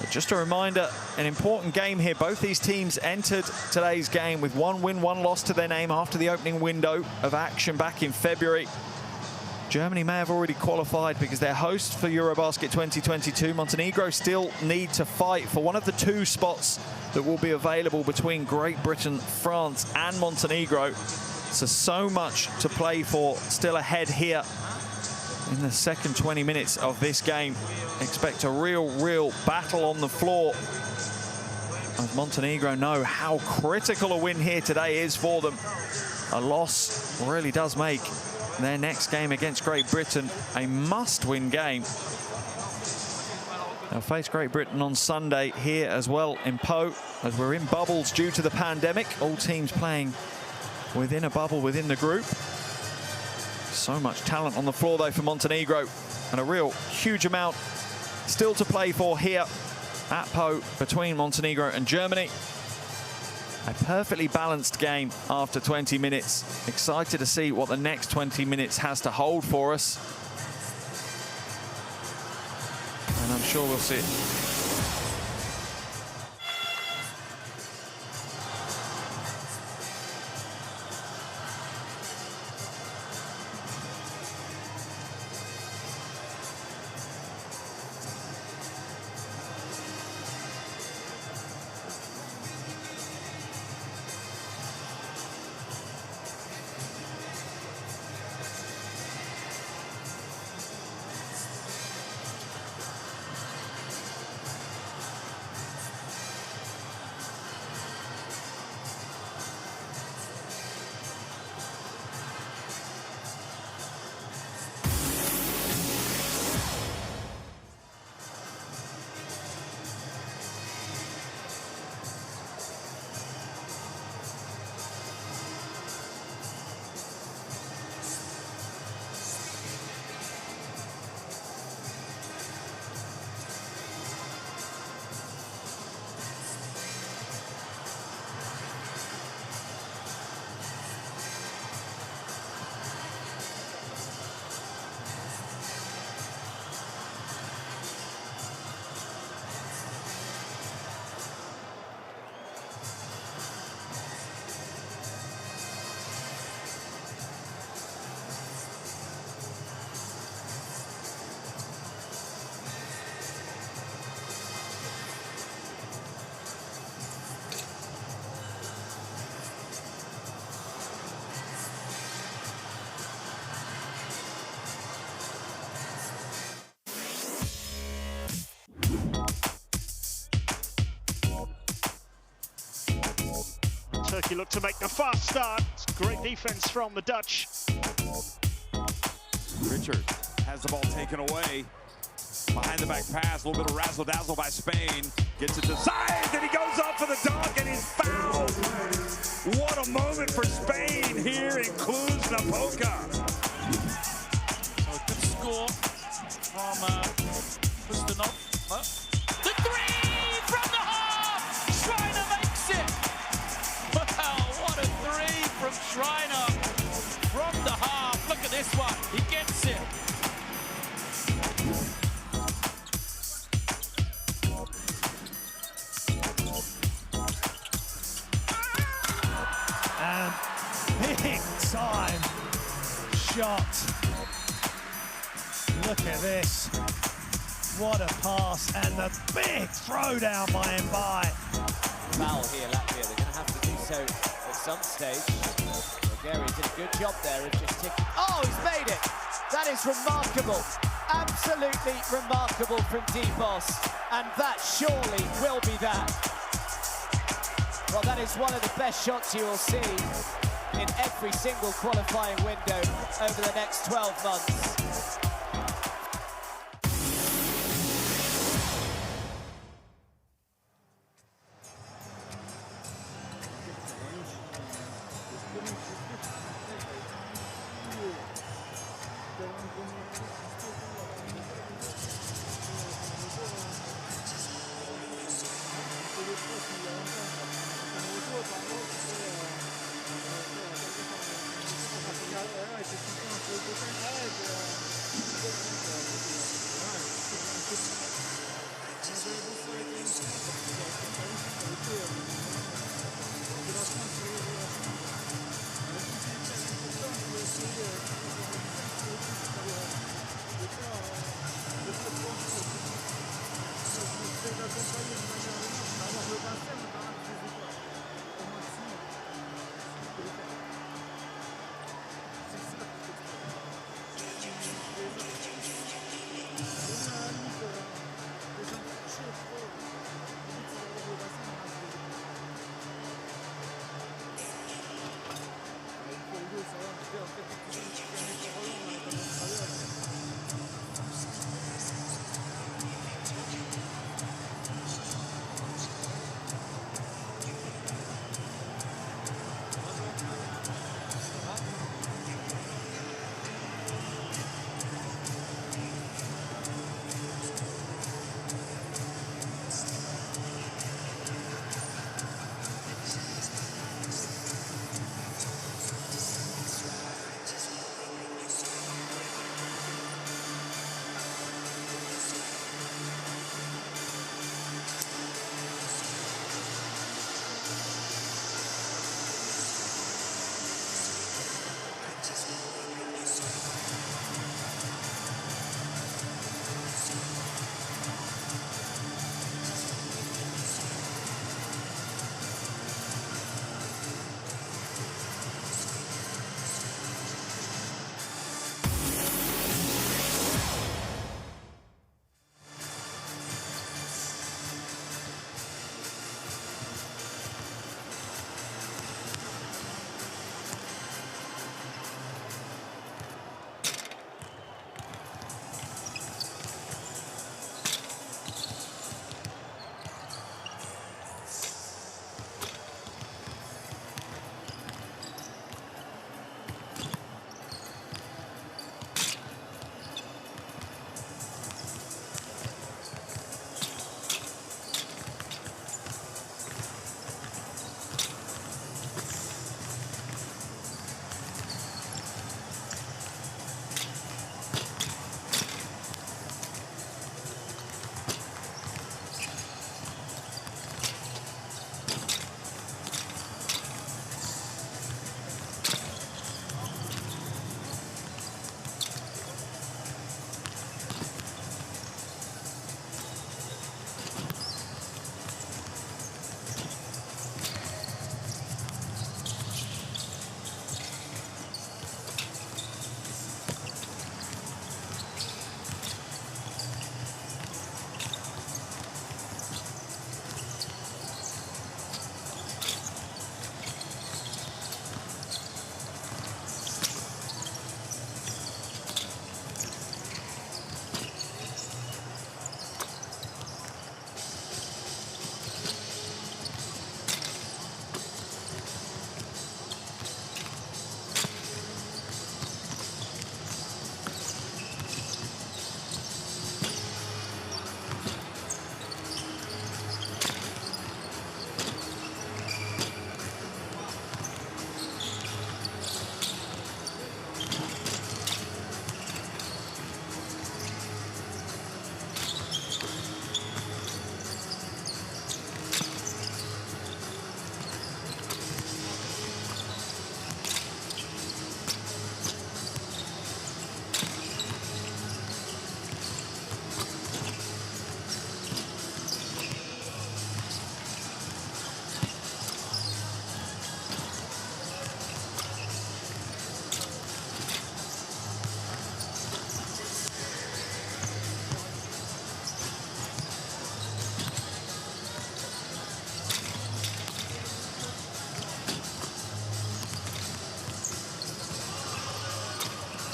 But just a reminder, an important game here. Both these teams entered today's game with 1 win, 1 loss to their name after the opening window of action back in February. Germany may have already qualified because they're hosts for EuroBasket 2022. Montenegro still need to fight for one of the 2 spots that will be available between Great Britain, France and Montenegro. So much to play for still ahead here in the second 20 minutes of this game. Expect a real battle on the floor, as Montenegro know how critical a win here today is for them. A loss really does make their next game against Great Britain a must-win game. They'll face Great Britain on Sunday here as well in Po, as we're in bubbles due to the pandemic. All teams playing within a bubble within the group. So much talent on the floor though for Montenegro, and a real huge amount still to play for here at Po between Montenegro and Germany. A perfectly balanced game after 20 minutes. Excited to see what the next 20 minutes has to hold for us. And I'm sure we'll see it.
Turkey look to make the fast start. Great defense from the Dutch.
Richard has the ball taken away. Behind the back pass, a little bit of razzle-dazzle by Spain. Gets it to Zayed, and he goes up for the dunk, and he's fouled. What a moment for Spain here in Cluj-Napoca.
So a good score from Pustanov. The three from the half! Schreiner makes it! Wow, what a three from Schreiner from the half. Look at this one, he gets it.
And big time shot. Look at this. What a pass, and the big throwdown by Mbai.
Foul here, Latvia. They're going to have to do so at some stage. Bulgaria did a good job there of just ticking. Oh, he's made it! That is remarkable. Absolutely remarkable from D-Boss. And that surely will be that. Well, that is one of the best shots you will see in every single qualifying window over the next 12 months.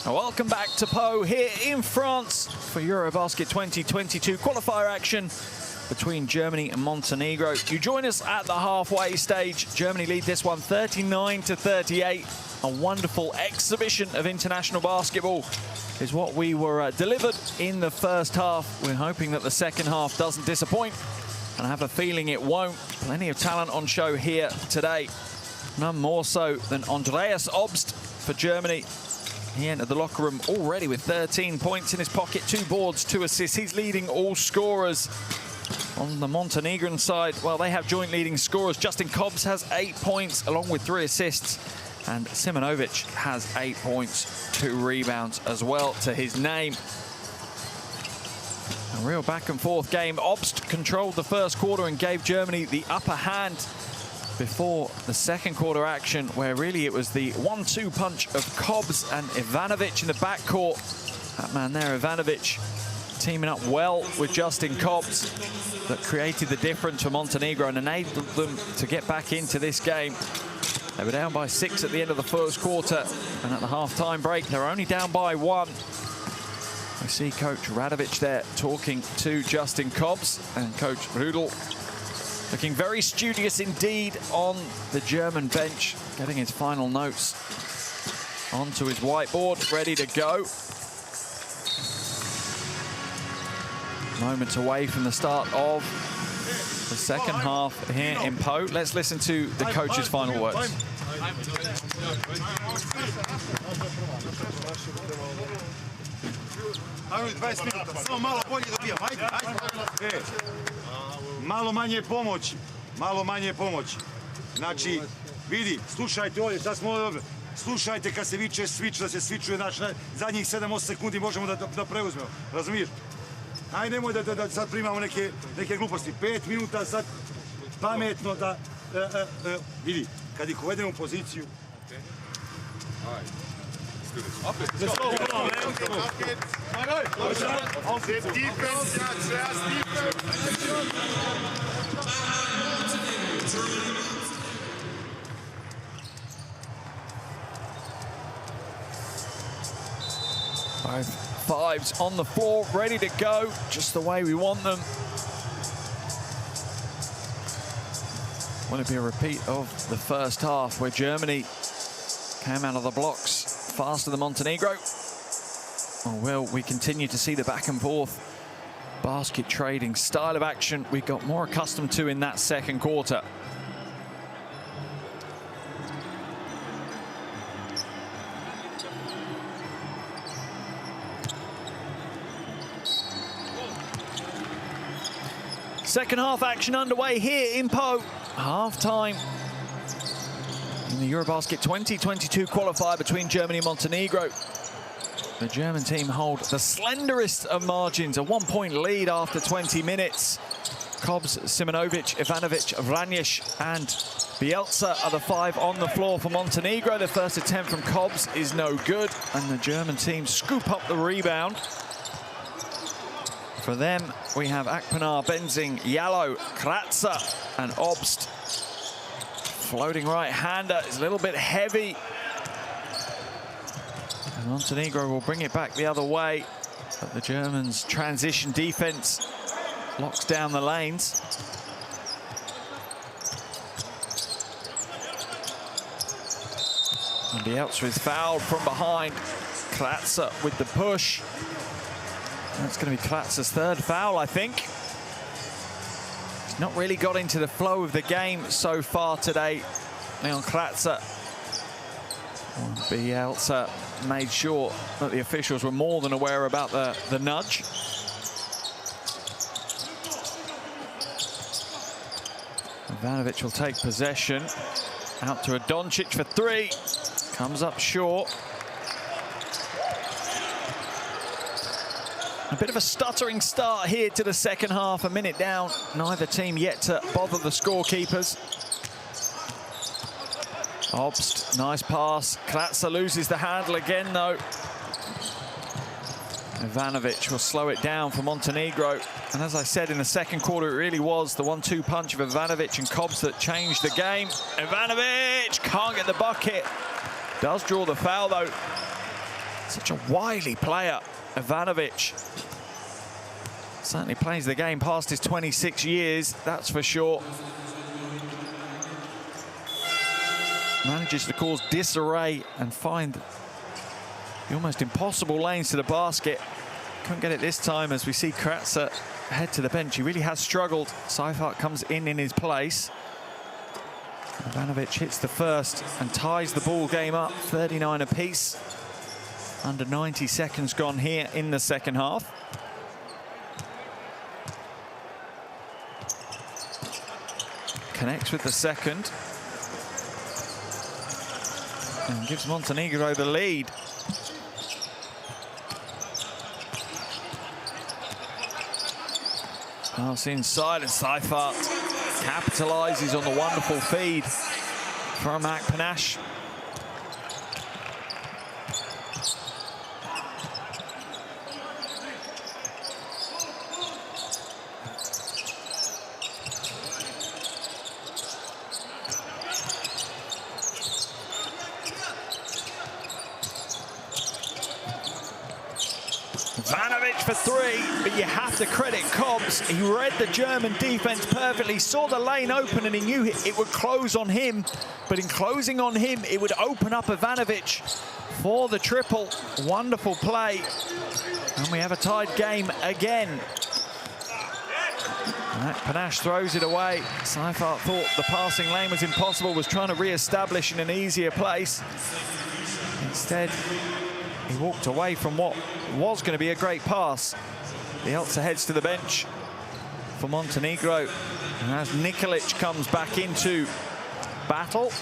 Welcome back to Po here in France for EuroBasket 2022 qualifier action between Germany and Montenegro. You join us at the halfway stage. Germany lead this one 39-38. A wonderful exhibition of international basketball is what we were delivered in the first half. We're hoping that the second half doesn't disappoint, and I have a feeling it won't. Plenty of talent on show here today. None more so than Andreas Obst for Germany. He entered the locker room already with 13 points in his pocket, 2 boards, 2 assists. He's leading all scorers. On the Montenegrin side, well, they have joint leading scorers. Justin Cobbs has 8 points along with 3 assists. And Simonovic has 8 points, 2 rebounds as well to his name. A real back and forth game. Obst controlled the first quarter and gave Germany the upper hand before the second quarter action, where really it was the 1-2 punch of Cobbs and Ivanovic in the backcourt. That man there, Ivanovic, teaming up well with Justin Cobbs, that created the difference for Montenegro and enabled them to get back into this game. They were down by 6 at the end of the first quarter, and at the half-time break, they were only down by 1. We see Coach Radovic there talking to Justin Cobbs, and Coach Rudel looking very studious indeed on the German bench, getting his final notes onto his whiteboard, ready to go. Moments away from the start of the second half here in Po. Let's listen to the coach's final words.
Malo manje pomoći, malo manje pomoći. Znači, vidi, slušajte ovdje, sad smo ovdje, slušajte kad se viče switch, da se switchuje naš zadnjih 7-8 sekundi možemo da preuzmemo, razumiješ? Aj, nemoj da sad primamo neke gluposti. 5 minuta sad pametno da, vidi, kad ih uvedemo u poziciju.
Both fives on the floor, ready to go, just the way we want them. Will it be a repeat of the first half where Germany came out of the blocks faster than Montenegro? Or will we continue to see the back and forth basket trading style of action we got more accustomed to in that second quarter? Second half action underway here in Po. Half-time in the EuroBasket 2022 qualifier between Germany and Montenegro. The German team hold the slenderest of margins, a 1-point lead after 20 minutes. Cobbs, Simonovic, Ivanovic, Vranjes and Bielsa are the 5 on the floor for Montenegro. The first attempt from Cobbs is no good, and the German team scoop up the rebound. For them, we have Akpinar, Benzing, Yallo, Kratzer and Obst. Floating right-hander is a little bit heavy. And Montenegro will bring it back the other way. But the Germans' transition defense locks down the lanes. And Bielsa is fouled from behind. Kratzer with the push. That's going to be Kratzer's 3rd foul, I think. He's not really got into the flow of the game so far today, Leon Kratzer. Bielsa made sure that the officials were more than aware about the nudge. Ivanovic will take possession. Out to Doncic for 3. Comes up short. A bit of a stuttering start here to the second half, a minute down. Neither team yet to bother the scorekeepers. Obst, nice pass. Kratzer loses the handle again, though. Ivanovic will slow it down for Montenegro. And as I said, in the second quarter, it really was the 1-2 punch of Ivanovic and Cobbs that changed the game. Ivanovic can't get the bucket. Does draw the foul, though. Such a wily player, Ivanovic. Certainly plays the game past his 26 years, that's for sure. Manages to cause disarray and find the almost impossible lanes to the basket. Couldn't get it this time as we see Kratzer head to the bench. He really has struggled. Seifert comes in his place. Ivanovic hits the first and ties the ball game up, 39 apiece. Under 90 seconds gone here in the second half. Connects with the second. And gives Montenegro the lead. Pass inside and Seifert capitalizes on the wonderful feed from Akpanash. Ivanovic for three, but you have to credit Cobbs. He read the German defense perfectly, saw the lane open, and he knew it would close on him. But in closing on him, it would open up Ivanovic for the triple. Wonderful play. And we have a tied game again. Panache throws it away. Seifert thought the passing lane was impossible, was trying to re-establish in an easier place. Instead, he walked away from what was going to be a great pass. Bielsa heads to the bench for Montenegro. And as Nikolic comes back into battle.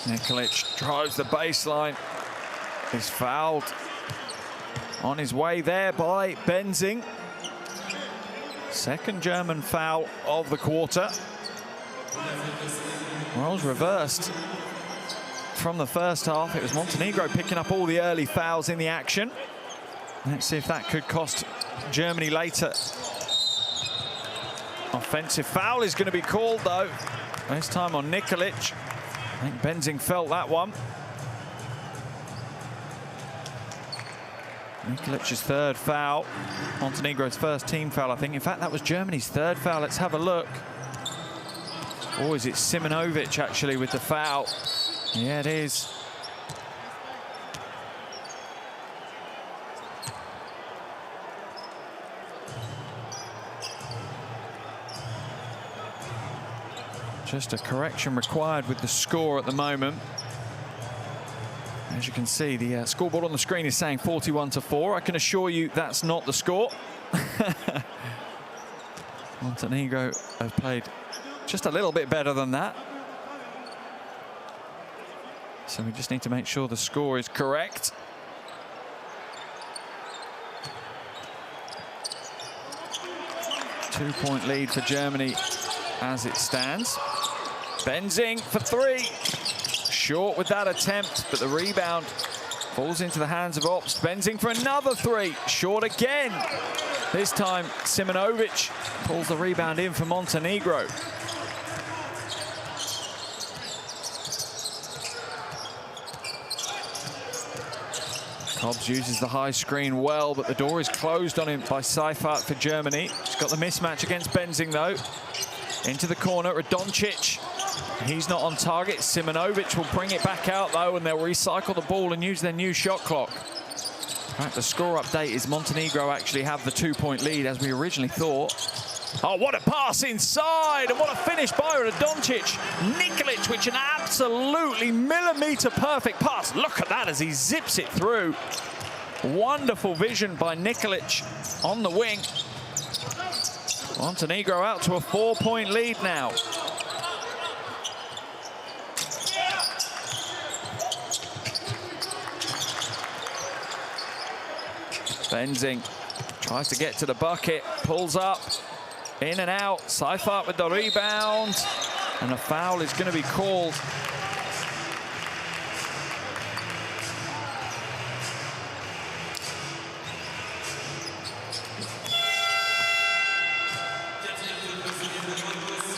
Nikolic drives the baseline, is fouled on his way there by Benzing. Second German foul of the quarter. Roles reversed from the first half. It was Montenegro picking up all the early fouls in the action. Let's see if that could cost Germany later. Offensive foul is going to be called though, this time on Nikolic. I think Benzing felt that one. Nikolic's third foul. Montenegro's first team foul, I think. In fact, that was Germany's third foul. Let's have a look. Or is it Simonovic, actually, with the foul? Yeah, it is. Just a correction required with the score at the moment. As you can see, the scoreboard on the screen is saying 41-4. I can assure you that's not the score. Montenegro have played just a little bit better than that. So we just need to make sure the score is correct. Two-point lead for Germany as it stands. Benzing for three. Short with that attempt, but the rebound falls into the hands of Obst. Benzing for another three. Short again. This time, Simonovic pulls the rebound in for Montenegro. Cobbs uses the high screen well, but the door is closed on him by Seifert for Germany. He's got the mismatch against Benzing, though. Into the corner, Radoncic. He's not on target. Simonovic will bring it back out, though, and they'll recycle the ball and use their new shot clock. In fact, the score update is Montenegro actually have the two-point lead, as we originally thought. Oh, what a pass inside, and what a finish by Radoncic. Nikolic, which an absolutely millimetre-perfect pass. Look at that as he zips it through. Wonderful vision by Nikolic on the wing. Montenegro out to a 4-point lead now. Benzing tries to get to the bucket, pulls up, in and out. Seifert with the rebound, and a foul is going to be called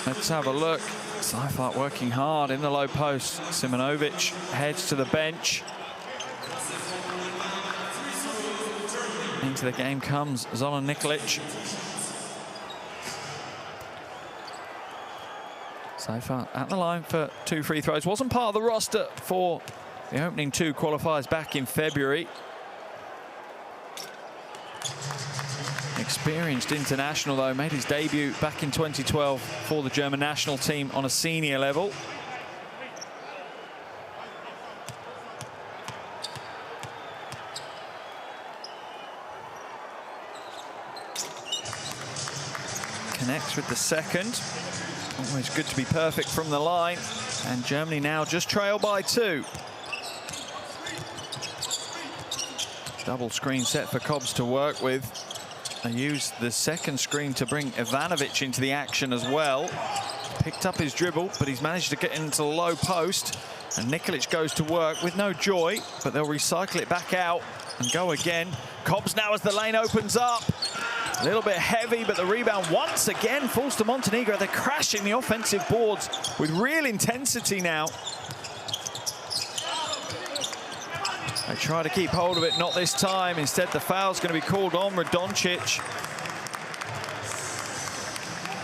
Let's have a look. Seifert working hard in the low post. Simonovic heads to the bench. Into the game comes Zoran Nikolic. Seifert at the line for 2 free throws. Wasn't part of the roster for the opening 2 qualifiers back in February. Experienced international, though, made his debut back in 2012 for the German national team on a senior level. Connects with the second. Always good to be perfect from the line. And Germany now just trail by 2. Double screen set for Cobbs to work with. They used the second screen to bring Ivanovic into the action as well. Picked up his dribble, but he's managed to get into the low post. And Nikolic goes to work with no joy, but they'll recycle it back out and go again. Cobbs now as the lane opens up. A little bit heavy, but the rebound once again falls to Montenegro. They're crashing the offensive boards with real intensity now. They try to keep hold of it, not this time. Instead, the foul's going to be called on Radoncic.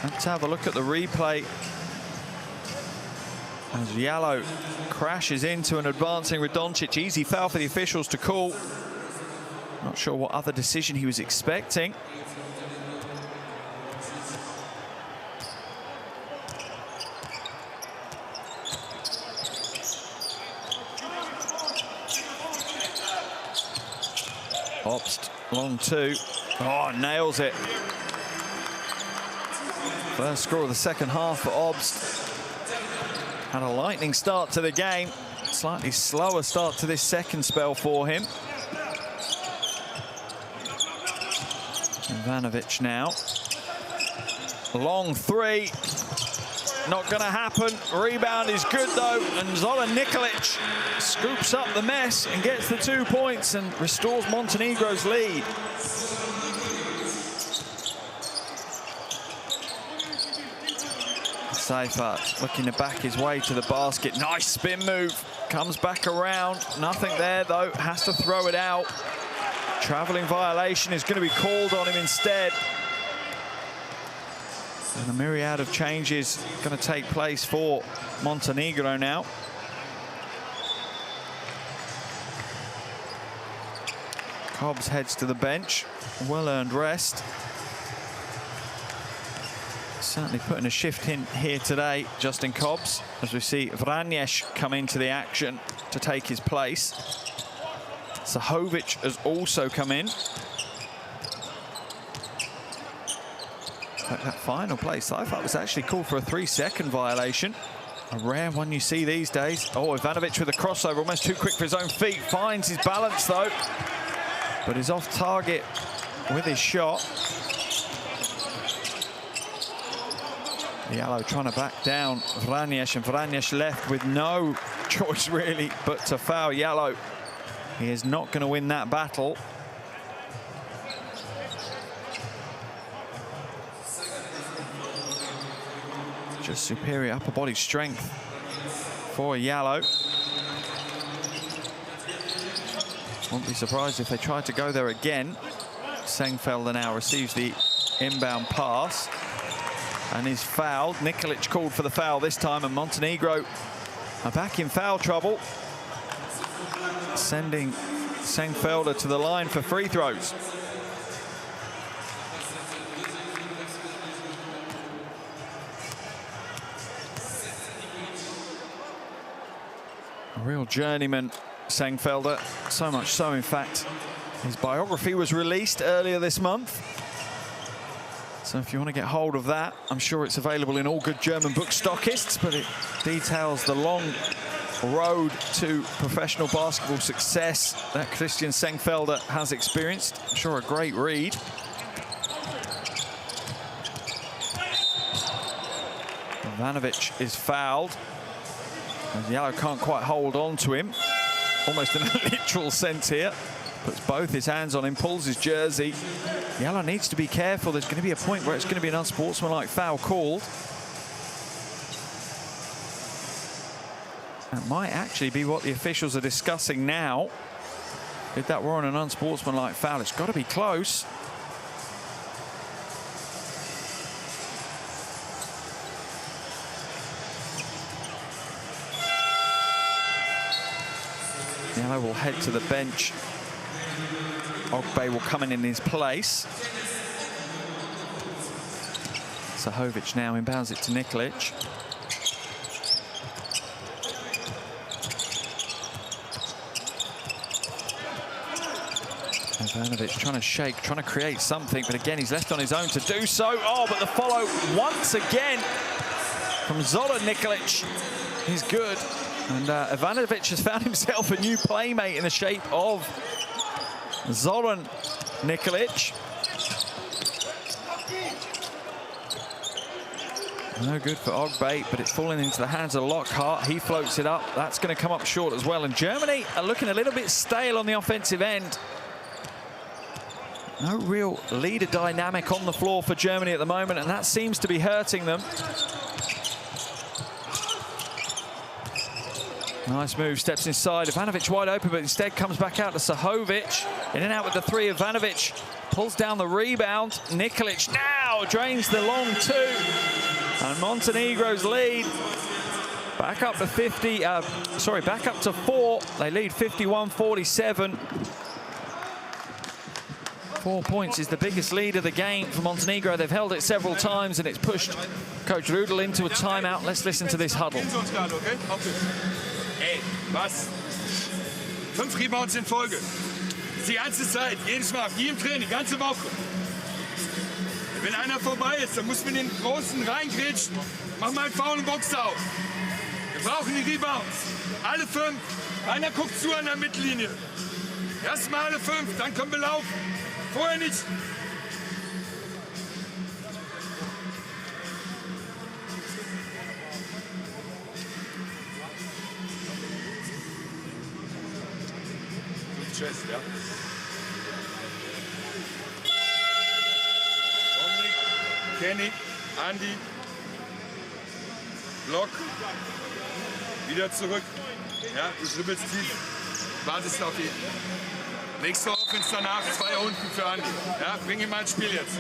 Let's have a look at the replay. As Yalo crashes into an advancing Radoncic. Easy foul for the officials to call. Not sure what other decision he was expecting. Obst, long 2. Oh, nails it. First score of the second half for Obst. Had a lightning start to the game. Slightly slower start to this second spell for him. Ivanovic now. Long 3. Not going to happen. Rebound is good, though. And Zoran Nikolic scoops up the mess and gets the 2 points and restores Montenegro's lead. Seifert looking to back his way to the basket. Nice spin move. Comes back around. Nothing there, though. Has to throw it out. Traveling violation is going to be called on him instead. And a myriad of changes going to take place for Montenegro now. Cobbs heads to the bench. Well-earned rest. Certainly putting a shift in here today, Justin Cobbs, as we see Vranjes come into the action to take his place. Sahovic has also come in. That final play, Seifert was actually called for a 3-second violation. A rare one you see these days. Oh, Ivanovic with a crossover, almost too quick for his own feet. Finds his balance, though, but is off target with his shot. Yalo trying to back down Vranjes, and Vranjes left with no choice, really, but to foul Yalo. He is not going to win that battle. Just superior upper body strength for Yalo. Won't be surprised if they try to go there again. Sengfelder now receives the inbound pass and is fouled. Nikolic called for the foul this time, and Montenegro are back in foul trouble, sending Sengfelder to the line for free throws. A real journeyman, Sengfelder. So much so, in fact, his biography was released earlier this month. So if you want to get hold of that, I'm sure it's available in all good German book stockists, but it details the long road to professional basketball success that Christian Sengfelder has experienced. I'm sure a great read. Ivanovic is fouled. Yalo can't quite hold on to him, almost in a literal sense here. Puts both his hands on him, pulls his jersey. Yalo needs to be careful. There's going to be a point where it's going to be an unsportsmanlike foul called. That might actually be what the officials are discussing now. If that were on an unsportsmanlike foul, it's got to be close. Yellow will head to the bench. Ogbe will come in his place. Sahovic now inbounds it to Nikolic. Ivanovic trying to shake, trying to create something, but again, he's left on his own to do so. Oh, but the follow once again from Zoran Nikolic is good. And Ivanovic has found himself a new playmate in the shape of Zoran Nikolic. No good for Ogbe, but it's falling into the hands of Lockhart. He floats it up. That's going to come up short as well. And Germany are looking a little bit stale on the offensive end. No real leader dynamic on the floor for Germany at the moment, and that seems to be hurting them. Nice move, steps inside. Ivanovic wide open, but instead comes back out to Sahovic. In and out with the three. Ivanovic pulls down the rebound. Nikolic now drains the long two. And Montenegro's lead back up to back up to 4. They lead 51-47. 4 points is the biggest lead of the game for Montenegro. They've held it several times, and it's pushed Coach Rudel into a timeout. Let's listen to this huddle.
Ey, was? 5 Rebounds in Folge. Die ganze Zeit, jedes Mal, wie im Training, ganze Woche. Wenn einer vorbei ist, dann muss man den Großen reingrätschen. Mach mal einen faulen Box auf. Wir brauchen die Rebounds. Alle 5. Einer guckt zu an der Mittellinie. Erstmal alle 5, dann können wir laufen. Vorher nicht. Chest, ja. Dominik, Kenny, Andi, Block, wieder zurück. Ja, du dribbelst tief, wartest auf ihn. Nächste Offense danach, 2 unten für Andi. Ja, bring ihn mal ins Spiel jetzt.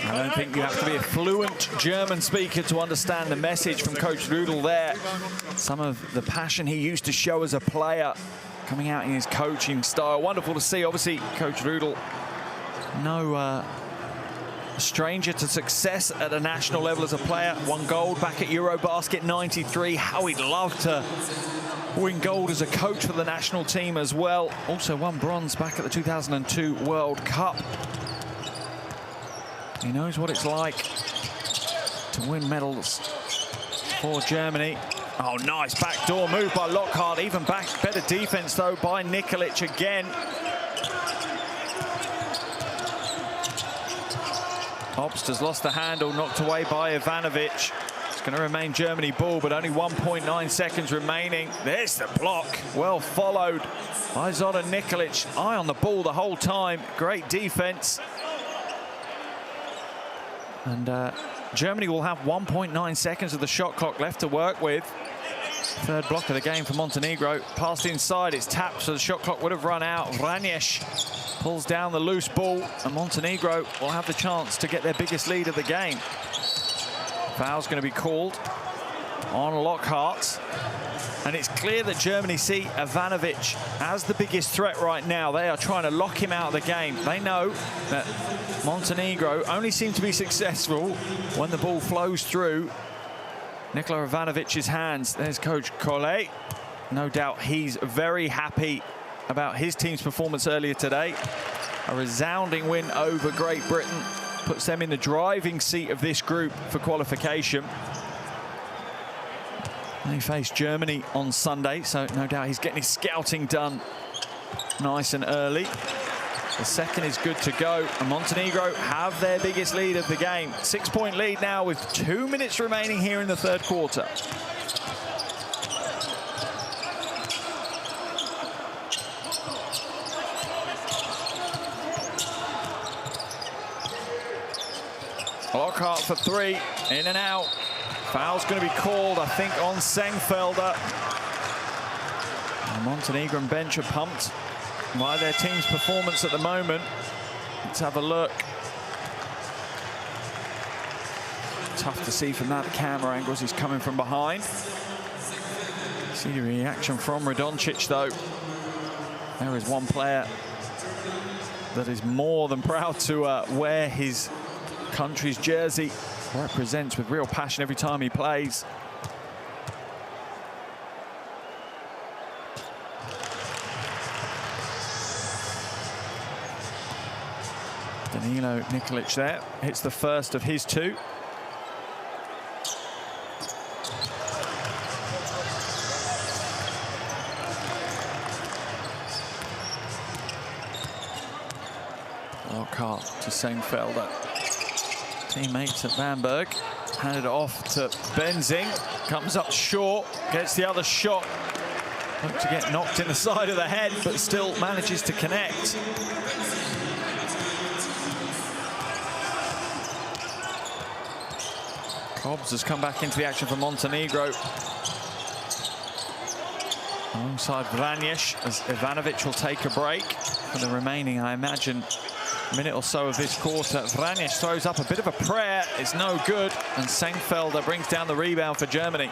I don't think you have to be a fluent German speaker to understand the message from Coach Rudel there. Some of the passion he used to show as a player coming out in his coaching style. Wonderful to see. Obviously, Coach Rudel, no stranger to success at a national level as a player. Won gold back at EuroBasket 93. How he'd love to win gold as a coach for the national team as well. Also won bronze back at the 2002 World Cup. He knows what it's like to win medals for Germany. Oh, nice backdoor move by Lockhart. Even better defense, though, by Nikolic again. Obst lost the handle, knocked away by Ivanovic. It's going to remain Germany ball, but only 1.9 seconds remaining. There's the block. Well followed by Zoran Nikolic. Eye on the ball the whole time. Great defense. And Germany will have 1.9 seconds of the shot clock left to work with. Third block of the game for Montenegro. Passed inside, it's tapped, so the shot clock would have run out. Vranjes pulls down the loose ball, and Montenegro will have the chance to get their biggest lead of the game. Foul's going to be called on Lockhart. And it's clear that Germany see Ivanovic as the biggest threat right now. They are trying to lock him out of the game. They know that Montenegro only seem to be successful when the ball flows through Nikola Ivanovic's hands. There's Coach Collet. No doubt he's very happy about his team's performance earlier today. A resounding win over Great Britain puts them in the driving seat of this group for qualification. They face Germany on Sunday, so no doubt he's getting his scouting done nice and early. The second is good to go, and Montenegro have their biggest lead of the game. 6-point lead now with 2 minutes remaining here in the third quarter. Lockhart for 3, in and out. Foul's going to be called, I think, on Sengfelder. The Montenegrin bench are pumped by their team's performance at the moment. Let's have a look. Tough to see from that camera angle as he's coming from behind. See the reaction from Radoncic, though. There is one player that is more than proud to wear his country's jersey. Represents with real passion every time he plays. Danilo Nikolic there hits the first of his two. Lockhart to Sengfelder. Teammates at Bamberg. Handed it off to Benzing. Comes up short. Gets the other shot. Looked to get knocked in the side of the head, but still manages to connect. Cobbs has come back into the action for Montenegro. Alongside Vranjes, as Ivanovic will take a break for the remaining, I imagine, minute or so of this quarter. Vranjes throws up a bit of a prayer. It's no good. And Sengfelder brings down the rebound for Germany.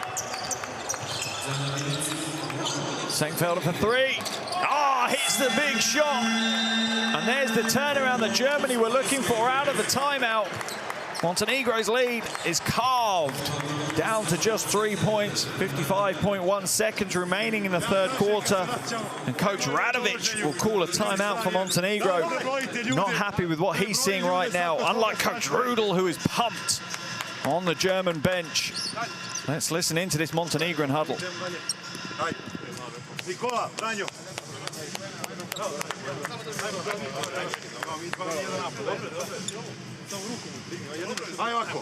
Sengfelder for three. Ah, hits the big shot. And there's the turnaround that Germany were looking for out of the timeout. Montenegro's lead is carved down to just 3 points. 55.1 seconds remaining in the third quarter. And Coach Radovic will call a timeout for Montenegro. Not happy with what he's seeing right now, unlike Coach Rudel, who is pumped on the German bench. Let's listen into this Montenegrin huddle.
Aj ovako.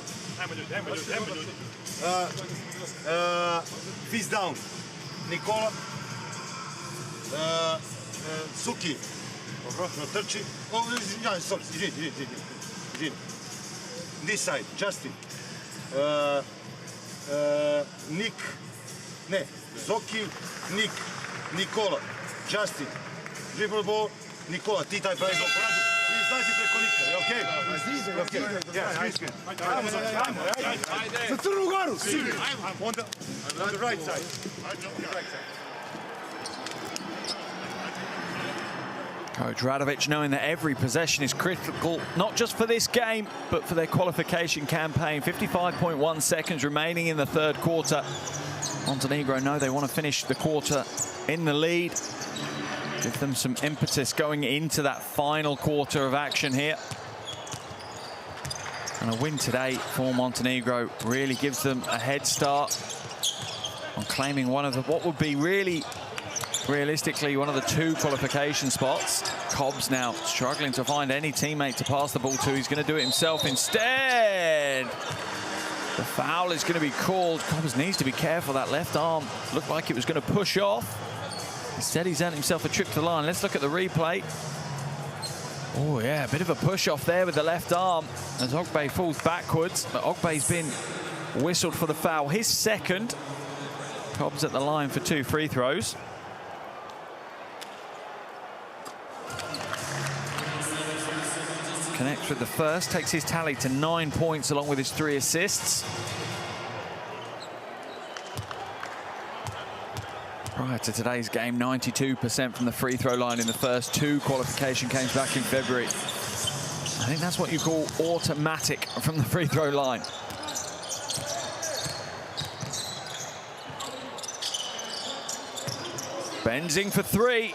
Fist down. Nikola. Suki. Dobro, natrči. Izvini. This side, Justin. Nick. Ne, Zoki, Nick. Nikola. Justin. Dribble ball. Nikola, ti taj pravi zbog pradu. Izlazi preko Nika, okej? Za Crnu Goru! On the right side.
Coach Radovic knowing that every possession is critical, not just for this game, but for their qualification campaign. 55.1 seconds remaining in the third quarter. Montenegro know they want to finish the quarter in the lead. Give them some impetus going into that final quarter of action here. And a win today for Montenegro really gives them a head start on claiming one of the, what would be really, realistically, one of the two qualification spots. Cobbs now struggling to find any teammate to pass the ball to. He's going to do it himself instead. The foul is going to be called. Cobbs needs to be careful. That left arm looked like it was going to push off. Instead, he's earned himself a trip to the line. Let's look at the replay. Oh, yeah, a bit of a push off there with the left arm as Ogbe falls backwards. But Ogbe's been whistled for the foul. His second. Cobbs at the line for 2 free throws. Connects with the first, takes his tally to 9 points along with his 3 assists. Prior to today's game, 92% from the free throw line in the first 2 qualification games back in February. I think that's what you call automatic from the free throw line. Benzing for 3.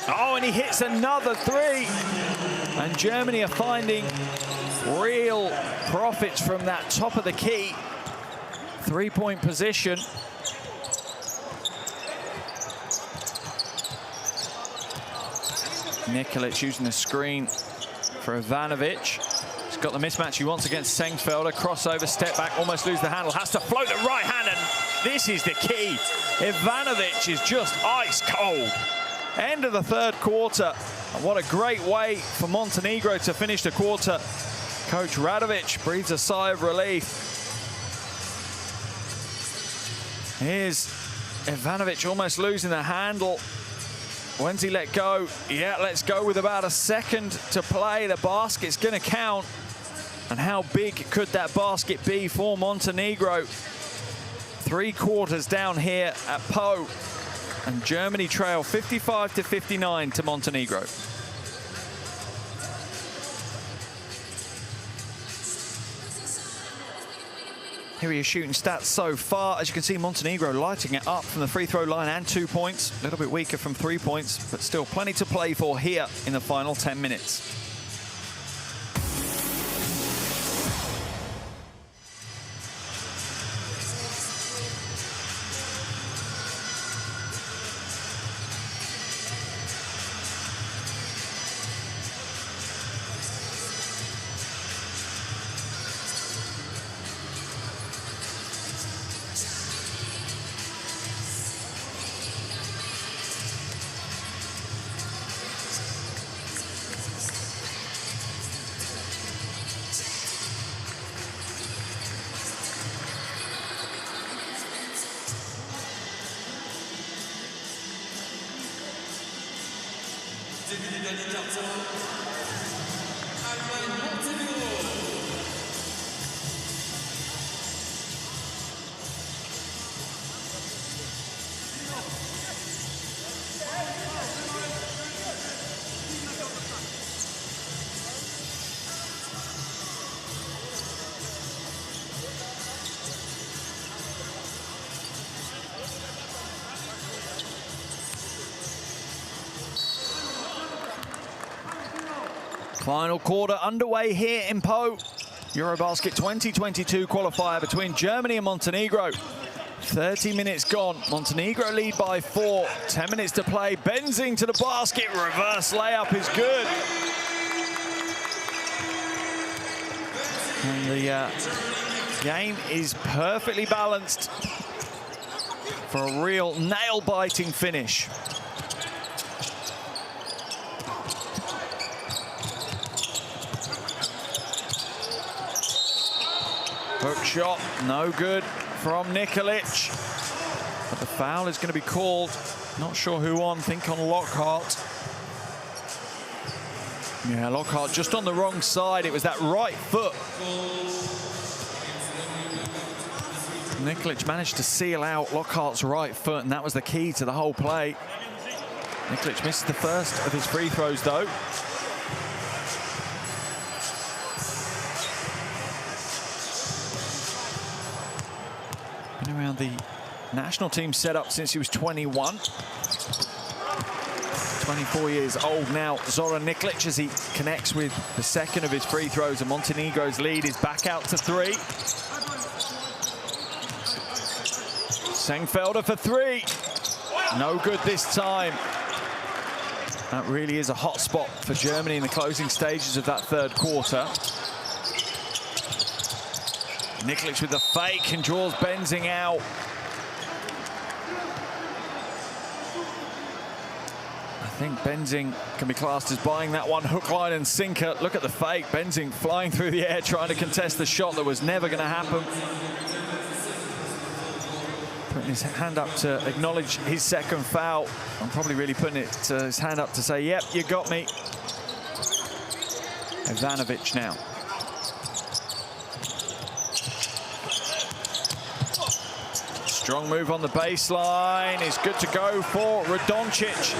Oh, and he hits another 3. And Germany are finding real profits from that top of the key 3-point position. Nikolic using the screen for Ivanovic. He's got the mismatch he wants against Sengfelder. Crossover, step back, almost lose the handle. Has to float the right hand, and this is the key. Ivanovic is just ice cold. End of the third quarter. And what a great way for Montenegro to finish the quarter. Coach Radovic breathes a sigh of relief. Here's Ivanovic almost losing the handle. When's he let go? Yeah, let's go with about a second to play. The basket's going to count. And how big could that basket be for Montenegro? 3 quarters down here at Po. And Germany trail 55-59 to Montenegro. Here are your shooting stats so far. As you can see, Montenegro lighting it up from the free throw line and 2 points. A little bit weaker from 3 points, but still plenty to play for here in the final 10 minutes. Final quarter underway here in Po. EuroBasket 2022 qualifier between Germany and Montenegro. 30 minutes gone. Montenegro lead by 4. 10 minutes to play. Benzing to the basket. Reverse layup is good. And the game is perfectly balanced for a real nail-biting finish. Hook shot, no good from Nikolic. But the foul is going to be called. Not sure who on, think on Lockhart. Yeah, Lockhart just on the wrong side. It was that right foot. Nikolic managed to seal out Lockhart's right foot, and that was the key to the whole play. Nikolic missed the first of his free throws, though. Been around the national team setup since he was 21. 24 years old now, Zoran Nikolic, as he connects with the second of his free throws, and Montenegro's lead is back out to 3. Sengfelder for 3. No good this time. That really is a hot spot for Germany in the closing stages of that third quarter. Nikolic with the fake and draws Benzing out. I think Benzing can be classed as buying that one hook, line and sinker. Look at the fake. Benzing flying through the air trying to contest the shot that was never going to happen. Putting his hand up to acknowledge his second foul. I'm probably really putting his hand up to say, yep, you got me. Ivanovic now. Strong move on the baseline. Is good to go for Radoncic.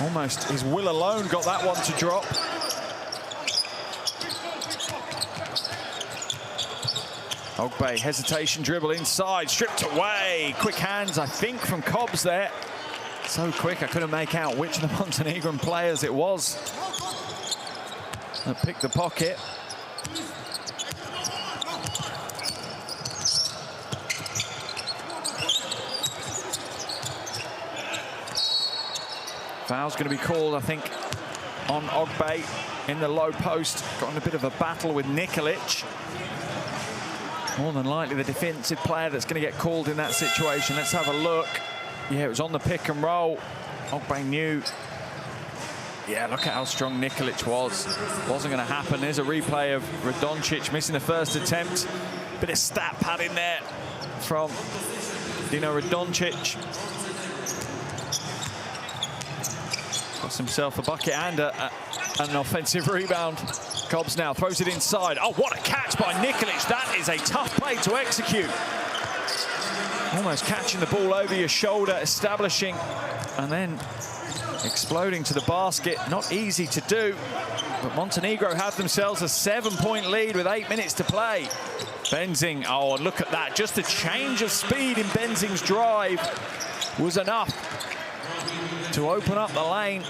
Almost his will alone got that one to drop. Ogbe, hesitation dribble inside, stripped away. Quick hands, I think, from Cobbs there. So quick, I couldn't make out which of the Montenegrin players it was that picked the pocket. Foul's going to be called, I think, on Ogbe in the low post. Got in a bit of a battle with Nikolic. More than likely the defensive player that's going to get called in that situation. Let's have a look. Yeah, it was on the pick and roll. Ogbe knew. Yeah, look at how strong Nikolic was. Wasn't going to happen. There's a replay of Radoncic missing the first attempt. Bit of stat pad in there from Dino Radoncic got himself a bucket and an offensive rebound. Cobbs now throws it inside. Oh, what a catch by Nikolic. That is a tough play to execute. Almost catching the ball over your shoulder, establishing, and then exploding to the basket. Not easy to do, but Montenegro have themselves a 7-point lead with 8 minutes to play. Benzing, oh, look at that. Just a change of speed in Benzing's drive was enough to open up the lane.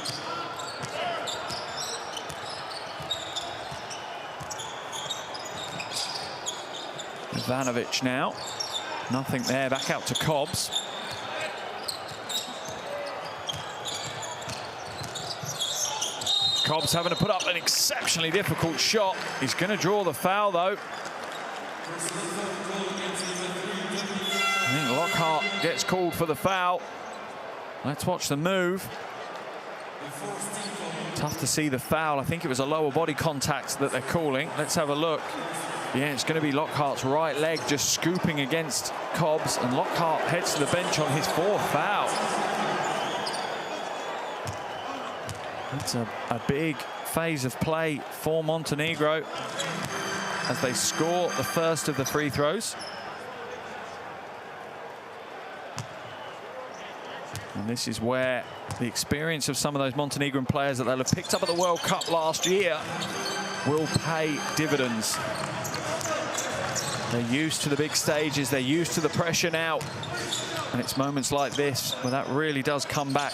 Ivanovic now. Nothing there, back out to Cobbs. Cobbs having to put up an exceptionally difficult shot. He's going to draw the foul, though. I think Lockhart gets called for the foul. Let's watch the move. Tough to see the foul. I think it was a lower body contact that they're calling. Let's have a look. Yeah, it's going to be Lockhart's right leg just scooping against Cobbs, and Lockhart heads to the bench on his 4th foul. That's a big phase of play for Montenegro as they score the first of the free throws. And this is where the experience of some of those Montenegrin players that they'll have picked up at the World Cup last year will pay dividends. They're used to the big stages, they're used to the pressure now. And it's moments like this where that really does come back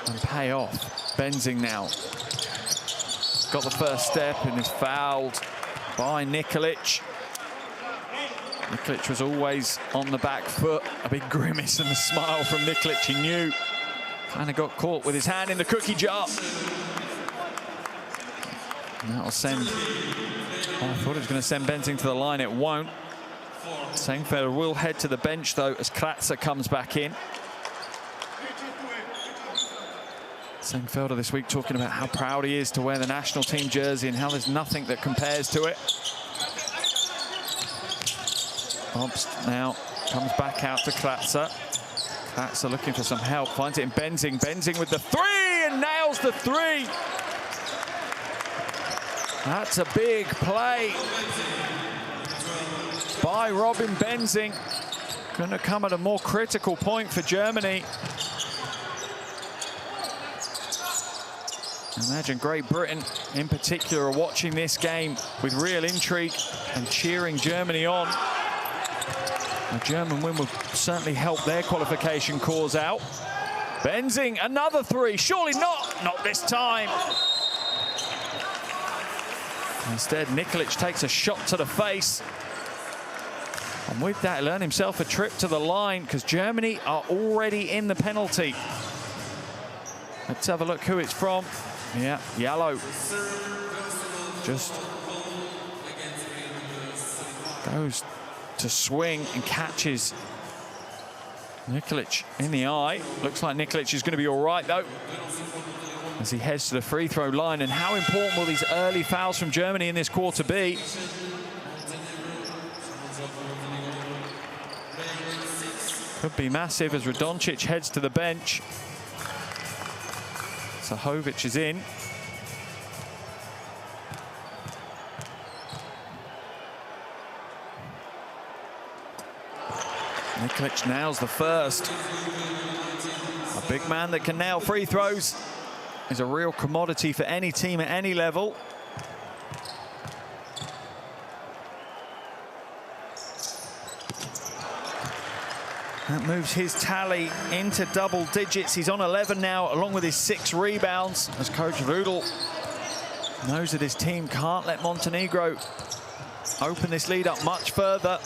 and pay off. Benzing now. Got the first step and is fouled by Nikolic. Nikolic was always on the back foot. A big grimace and a smile from Nikolic. He knew. Kind of got caught with his hand in the cookie jar. And that'll send... Oh, I thought it was going to send Benzing to the line. It won't. Sengfelder will head to the bench, though, as Kratzer comes back in. Sengfelder this week talking about how proud he is to wear the national team jersey and how there's nothing that compares to it. Hobbs now comes back out to Kratzer. Kratzer looking for some help, finds it in Benzing. Benzing with the 3 and nails the 3. That's a big play by Robin Benzing. Going to come at a more critical point for Germany. I imagine Great Britain in particular are watching this game with real intrigue and cheering Germany on. A German win will certainly help their qualification cause out. Benzing, another 3. Surely not this time. Instead, Nikolic takes a shot to the face. And with that, he'll earn himself a trip to the line because Germany are already in the penalty. Let's have a look who it's from. Yeah, Yellow. Just goes to swing and catches Nikolic in the eye. Looks like Nikolic is going to be all right, though, as he heads to the free throw line. And how important will these early fouls from Germany in this quarter be? Could be massive as Radoncic heads to the bench. Sahovic is in. Nikolic nails the first. A big man that can nail free throws is a real commodity for any team at any level. That moves his tally into double digits. He's on 11 now, along with his 6 rebounds, as Coach Rudel knows that his team can't let Montenegro open this lead up much further.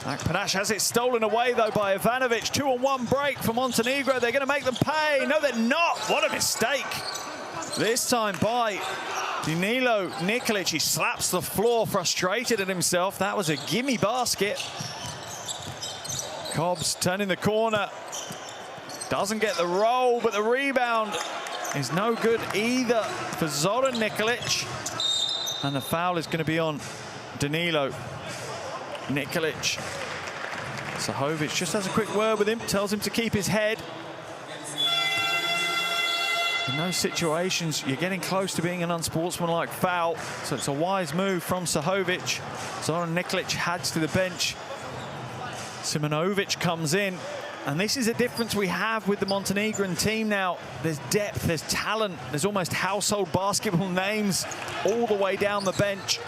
Akpanash has it stolen away, though, by Ivanovic. 2-on-1 break for Montenegro. They're going to make them pay. No, they're not. What a mistake. This time by Danilo Nikolic. He slaps the floor, frustrated at himself. That was a gimme basket. Cobbs turning the corner. Doesn't get the roll, but the rebound is no good either for Zoran Nikolic. And the foul is going to be on Danilo. Nikolic. Sahovic just has a quick word with him, tells him to keep his head. In those situations, you're getting close to being an unsportsmanlike foul, so it's a wise move from Sahovic. Zoran Nikolic heads to the bench. Simonovic comes in, and this is a difference we have with the Montenegrin team now. There's depth, there's talent, there's almost household basketball names all the way down the bench.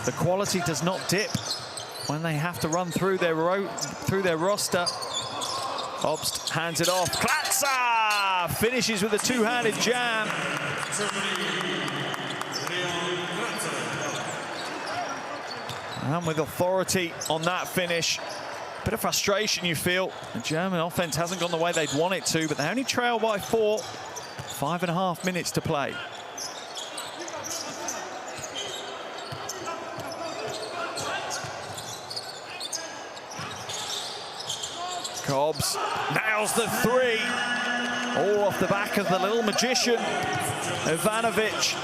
The quality does not dip when they have to run through their roster. Obst hands it off. Klatzer finishes with a two-handed jam. And with authority on that finish. Bit of frustration, you feel. The German offense hasn't gone the way they'd want it to, but they only trail by 4. 5.5 minutes to play. Cobbs nails the 3. All off the back of the little magician, Ivanovic.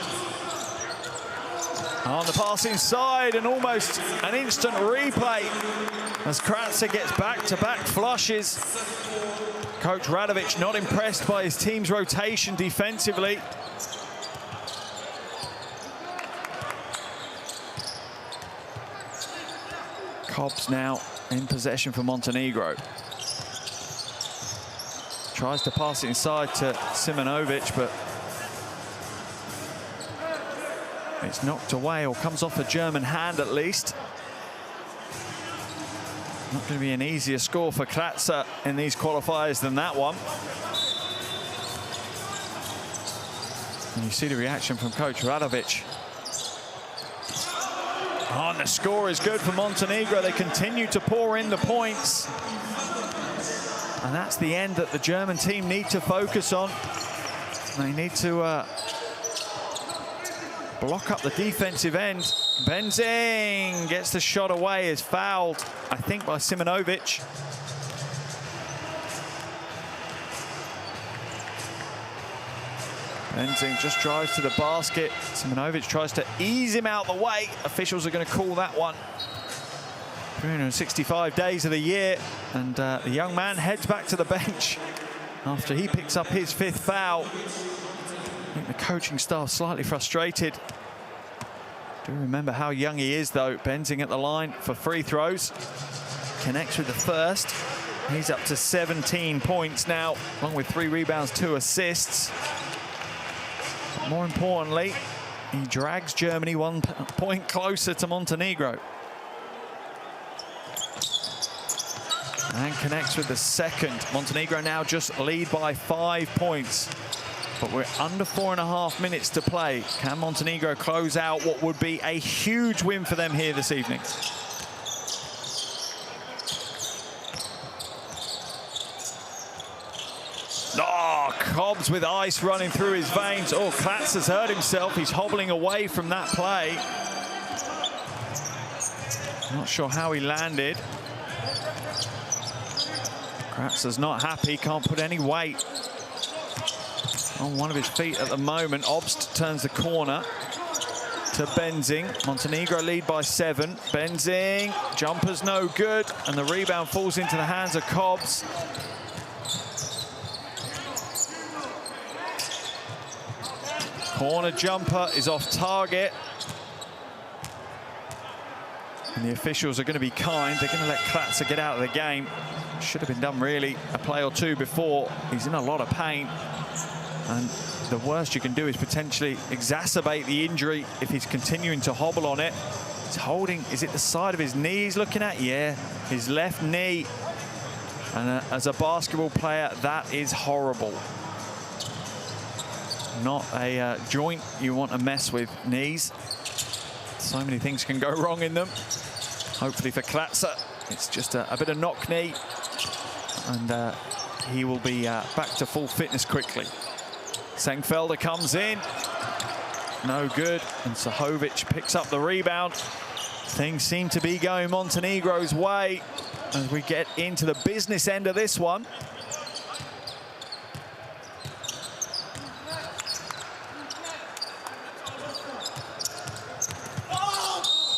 On the pass inside, and almost an instant replay as Kratzer gets back-to-back flushes. Coach Radovic not impressed by his team's rotation defensively. Cobbs now in possession for Montenegro. Tries to pass it inside to Simonovic, but it's knocked away, or comes off a German hand at least. Not going to be an easier score for Kratzer in these qualifiers than that one. And you see the reaction from Coach Radovic. Oh, and the score is good for Montenegro. They continue to pour in the points. And that's the end that the German team need to focus on. They need to block up the defensive end. Benzing gets the shot away, is fouled, I think, by Simonovic. Benzing just drives to the basket. Simonovic tries to ease him out the way. Officials are going to call that one. 365 days of the year, and the young man heads back to the bench after he picks up his 5th foul. I think the coaching staff slightly frustrated. Do remember how young he is, though. Benzing at the line for free throws. Connects with the first. He's up to 17 points now, along with 3 rebounds, 2 assists. But more importantly, he drags Germany 1 point closer to Montenegro. And connects with the second. Montenegro now just lead by 5 points. But we're under 4.5 minutes to play. Can Montenegro close out what would be a huge win for them here this evening? Oh, Cobbs with ice running through his veins. Oh, Klatzer's hurt himself. He's hobbling away from that play. Not sure how he landed. Kratzer's not happy, can't put any weight on one of his feet at the moment. Obst turns the corner to Benzing. Montenegro lead by 7. Benzing, jumper's no good, and the rebound falls into the hands of Cobbs. Corner jumper is off target. And the officials are going to be kind. They're going to let Kratzer get out of the game. Should have been done really a play or 2 before. He's in a lot of pain. And the worst you can do is potentially exacerbate the injury if he's continuing to hobble on it. He's holding, is it the side of his knee he's looking at? Yeah, his left knee. And as a basketball player, that is horrible. Not a joint you want to mess with, knees. So many things can go wrong in them. Hopefully for Kratzer, it's just a bit of knock knee. And he will be back to full fitness quickly. Sengfelder comes in. No good. And Sahovic picks up the rebound. Things seem to be going Montenegro's way as we get into the business end of this one.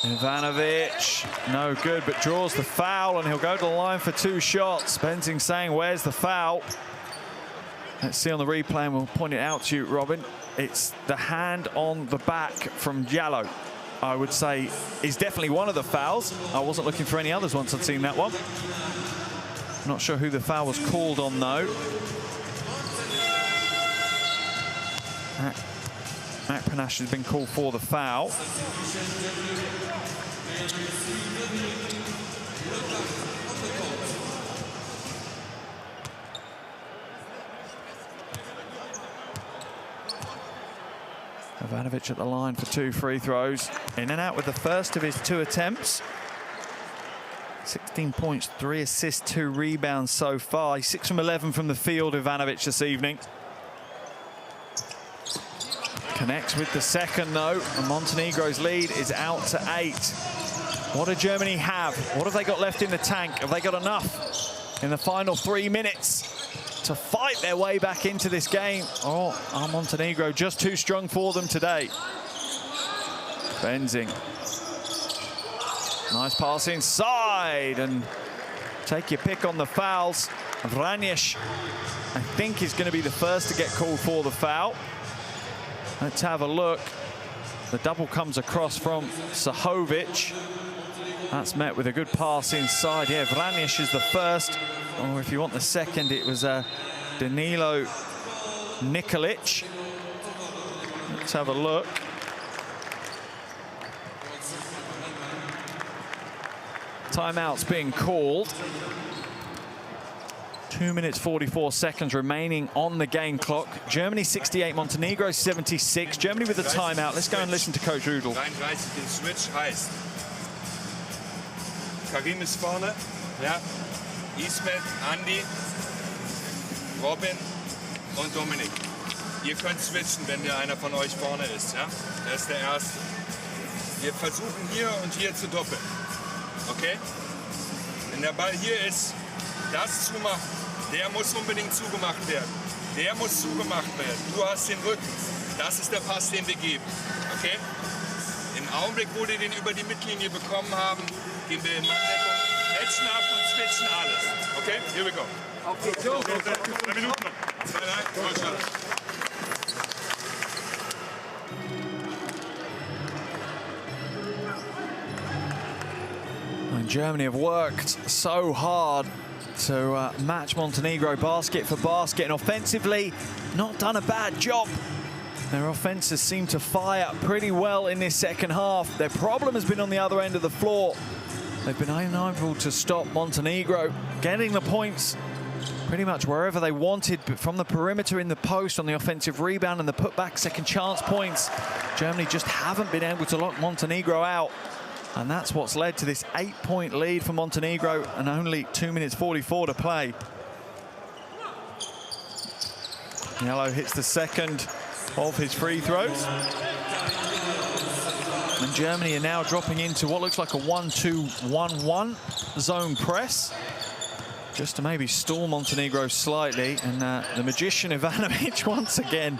Ivanovic, no good, but draws the foul, and he'll go to the line for 2 shots. Benzing saying, where's the foul? Let's see on the replay, and we'll point it out to you, Robin. It's the hand on the back from Diallo. I would say is definitely one of the fouls. I wasn't looking for any others once I'd seen that one. Not sure who the foul was called on, though. Akpanash has been called for the foul. Ivanovic at the line for 2 free throws. In and out with the first of his 2 attempts. 16 points, 3 assists, 2 rebounds so far. He's 6 from 11 from the field, Ivanovic, this evening. Connects with the second, though, and Montenegro's lead is out to 8. What do Germany have? What have they got left in the tank? Have they got enough in the final 3 minutes to fight their way back into this game? Or are Montenegro just too strong for them today? Benzing. Nice pass inside, and take your pick on the fouls. Vranjes, I think, is going to be the first to get called for the foul. Let's have a look. The double comes across from Sahovic. That's met with a good pass inside. Yeah, Vranjes is the first. Or if you want the second, it was Danilo Nikolic. Let's have a look. Timeout's being called. 2 minutes 44 seconds remaining on the game clock. Germany 68, Montenegro 76. Germany with a timeout. Let's go and listen to Coach Rudel.
33, den Switch heißt. Karim ist vorne, ja. Ismet, Andi, Robin und Dominik. Ihr könnt switchen, wenn der einer von euch vorne ist, ja. Der ist der Erste. Wir versuchen hier und hier zu doppeln. Okay? Wenn der Ball hier ist, das zumachen, der muss unbedingt zugemacht werden. Der muss zugemacht werden. Du hast den Rücken. Das ist der Pass, den wir geben. Okay? Im Augenblick, wo wir den über die Mittellinie bekommen haben, gehen wir in Manndeckung, matchen ab und switchen alles. Okay? Here we go. Okay, go. 2 Minuten noch. 2, 3, Deutschland.
Germany have worked so hard to match Montenegro basket for basket, and offensively not done a bad job. Their offenses seem to fire pretty well in this second half. Their problem has been on the other end of the floor. They've been unable to stop Montenegro getting the points pretty much wherever they wanted, but from the perimeter, in the post, on the offensive rebound and the putback second chance points, Germany just haven't been able to lock Montenegro out. And that's what's led to this 8-point lead for Montenegro and only 2 minutes 44 to play. Diallo hits the second of his free throws. And Germany are now dropping into what looks like a 1-2-1-1 zone press, just to maybe stall Montenegro slightly. And the magician Ivanovic once again,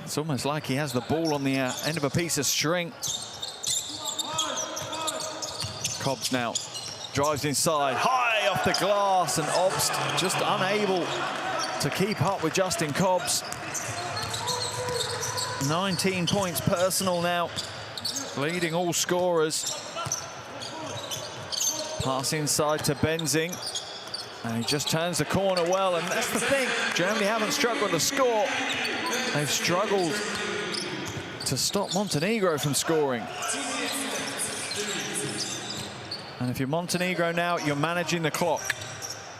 it's almost like he has the ball on the end of a piece of string. Cobbs now drives inside, high off the glass, and Obst just unable to keep up with Justin Cobbs. 19 points personal now, leading all scorers. Pass inside to Benzing, and he just turns the corner well, and that's the thing. Germany haven't struggled to score. They've struggled to stop Montenegro from scoring. And if you're Montenegro now, you're managing the clock.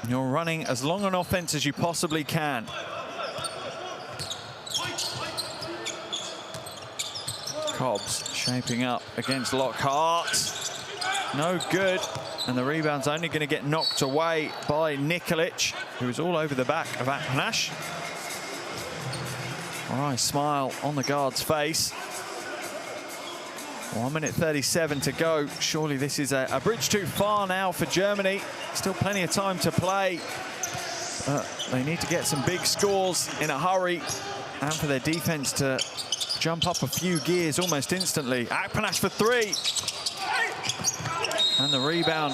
You're running as long an offense as you possibly can. Cobbs shaping up against Lockhart. No good. And the rebound's only going to get knocked away by Nikolic, who is all over the back of Akpanash. All right, smile on the guard's face. 1 minute 37 to go. Surely this is a bridge too far now for Germany. Still plenty of time to play. They need to get some big scores in a hurry, and for their defense to jump up a few gears almost instantly. Akpanash for 3. And the rebound.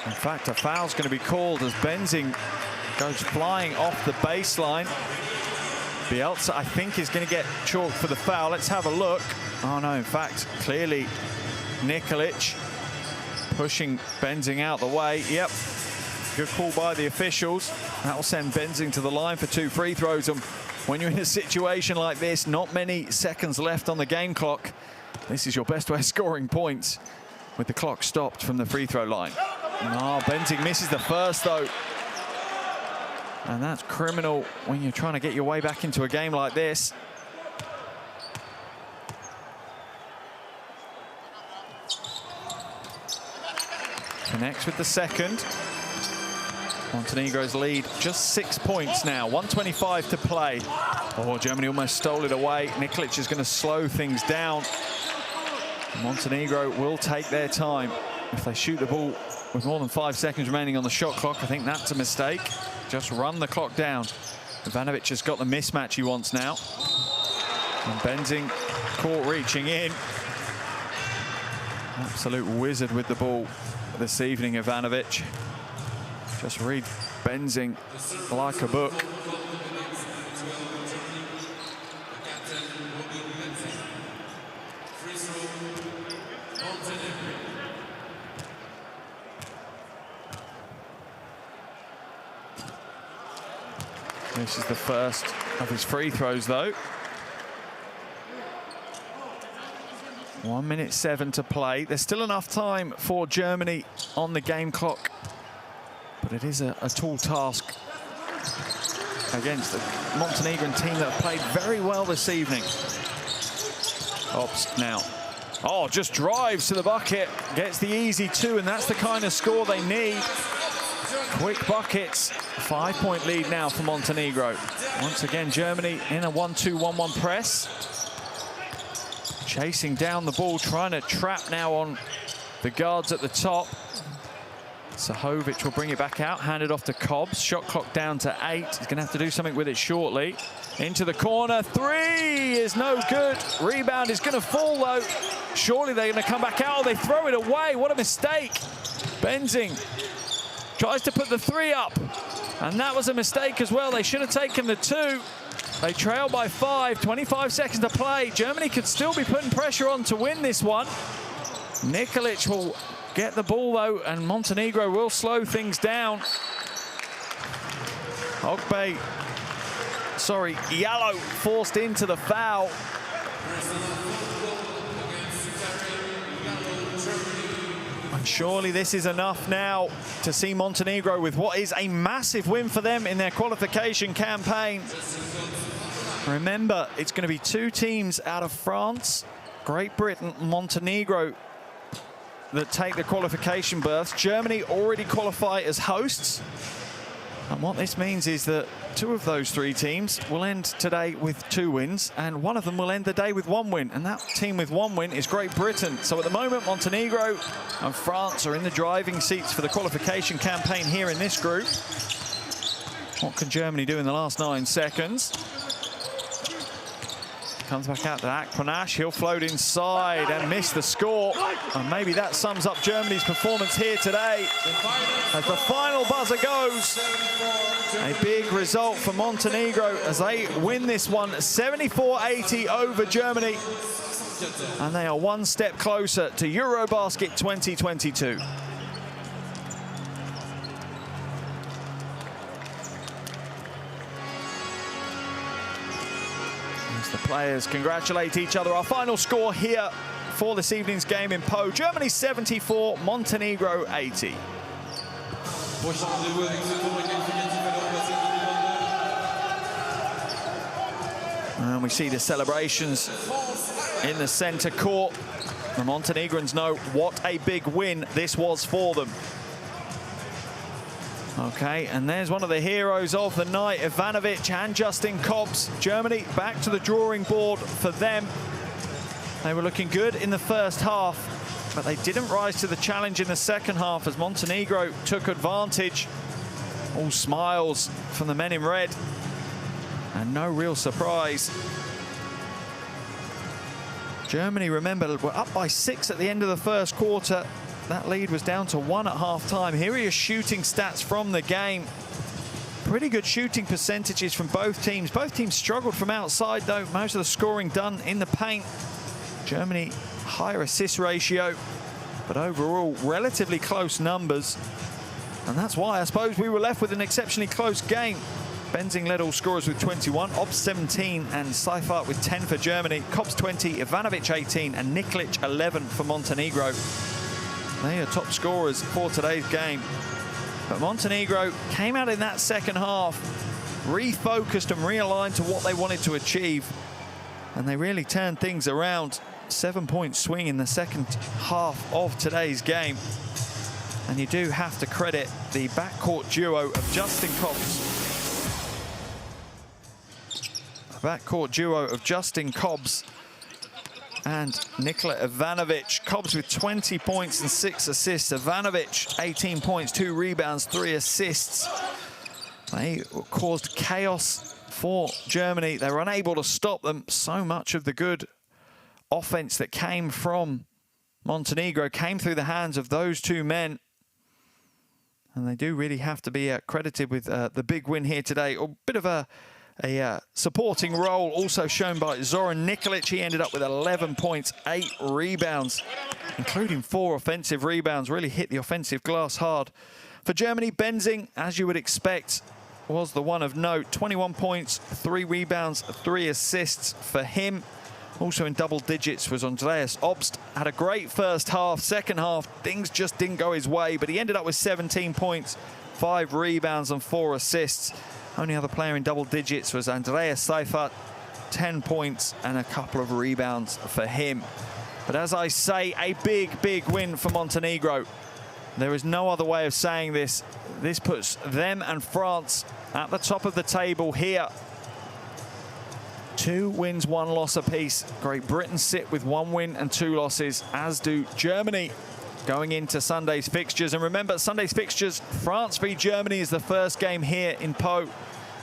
In fact, a foul's going to be called as Benzing goes flying off the baseline. Bielsa, I think, is going to get chalked for the foul. Let's have a look. Oh, no, in fact, clearly Nikolic pushing Benzing out the way. Yep, good call by the officials. That will send Benzing to the line for 2 free throws. And when you're in a situation like this, not many seconds left on the game clock, this is your best way of scoring points with the clock stopped from the free throw line. No, Benzing misses the first, though. And that's criminal when you're trying to get your way back into a game like this. Connects with the second. Montenegro's lead just 6 points now, 1:25 to play. Oh, Germany almost stole it away. Nikolic is going to slow things down. Montenegro will take their time. If they shoot the ball with more than 5 seconds remaining on the shot clock, I think that's a mistake. Just run the clock down. Ivanovic has got the mismatch he wants now. And Benzing caught reaching in. Absolute wizard with the ball this evening, Ivanovic. Just read Benzing like a book. This is the first of his free throws, though. 1:07 to play. There's still enough time for Germany on the game clock, but it is a tall task against a Montenegrin team that have played very well this evening. Ops now. Oh, just drives to the bucket, gets the easy 2, and that's the kind of score they need. Quick buckets. 5-point lead now for Montenegro. Once again, Germany in a 1-2-1-1 press. Chasing down the ball, trying to trap now on the guards at the top. Sahovic will bring it back out, hand it off to Cobbs. Shot clock down to 8. He's going to have to do something with it shortly. Into the corner. 3 is no good. Rebound is going to fall, though. Surely they're going to come back out. Oh, they throw it away. What a mistake. Benzing tries to put the 3 up. And that was a mistake as well. They should have taken the 2. They trail by 5, 25 seconds to play. Germany could still be putting pressure on to win this one. Nikolic will get the ball, though, and Montenegro will slow things down. Yalo forced into the foul. And surely this is enough now to see Montenegro with what is a massive win for them in their qualification campaign. Remember, it's going to be 2 teams out of France, Great Britain, Montenegro that take the qualification berths. Germany already qualify as hosts. And what this means is that 2 of those 3 teams will end today with 2 wins, and one of them will end the day with 1 win. And that team with 1 win is Great Britain. So at the moment, Montenegro and France are in the driving seats for the qualification campaign here in this group. What can Germany do in the last 9 seconds? Comes back out to Akpanash. He'll float inside and miss the score. And maybe that sums up Germany's performance here today. As the final buzzer goes, a big result for Montenegro as they win this one 74-80 over Germany. And they are 1 step closer to EuroBasket 2022. The players congratulate each other. Our final score here for this evening's game in Po. Germany 74, Montenegro 80. And we see the celebrations in the center court. The Montenegrins know what a big win this was for them. Okay, and there's one of the heroes of the night, Ivanovic and Justin Cobbs. Germany back to the drawing board for them. They were looking good in the first half, but they didn't rise to the challenge in the second half as Montenegro took advantage. All smiles from the men in red, and no real surprise. Germany, remember, were up by 6 at the end of the first quarter. That lead was down to 1 at half-time. Here are your shooting stats from the game. Pretty good shooting percentages from both teams. Both teams struggled from outside, though. Most of the scoring done in the paint. Germany, higher assist ratio, but overall, relatively close numbers. And that's why, I suppose, we were left with an exceptionally close game. Benzing led all scorers with 21, Obst 17, and Seifert with 10 for Germany. Kops 20, Ivanovic 18, and Nikolic 11 for Montenegro. They are top scorers for today's game. But Montenegro came out in that second half, refocused and realigned to what they wanted to achieve. And they really turned things around. 7-point swing in the second half of today's game. And you do have to credit the backcourt duo of Justin Kops. Backcourt duo of Justin Kops and Nikola Ivanovic. Kops with 20 points and 6 assists. Ivanovic, 18 points, 2 rebounds, 3 assists. They caused chaos for Germany. They were unable to stop them. So much of the good offense that came from Montenegro came through the hands of those two men. And they do really have to be credited with the big win here today. A bit of a supporting role also shown by Zoran Nikolic. He ended up with 11 points, 8 rebounds, including 4 offensive rebounds. Really hit the offensive glass hard. For Germany, Benzing, as you would expect, was the one of note. 21 points, 3 rebounds, 3 assists for him. Also in double digits was Andreas Obst. Had a great first half. Second half, things just didn't go his way, but he ended up with 17 points, 5 rebounds, and 4 assists. Only other player in double digits was Andreas Seifert, 10 points and a couple of rebounds for him. But as I say, a big, big win for Montenegro. There is no other way of saying this. This puts them and France at the top of the table here. 2 wins, 1 loss apiece. Great Britain sit with 1 win and 2 losses, as do Germany going into Sunday's fixtures. And remember, Sunday's fixtures, France v Germany is the first game here in Po.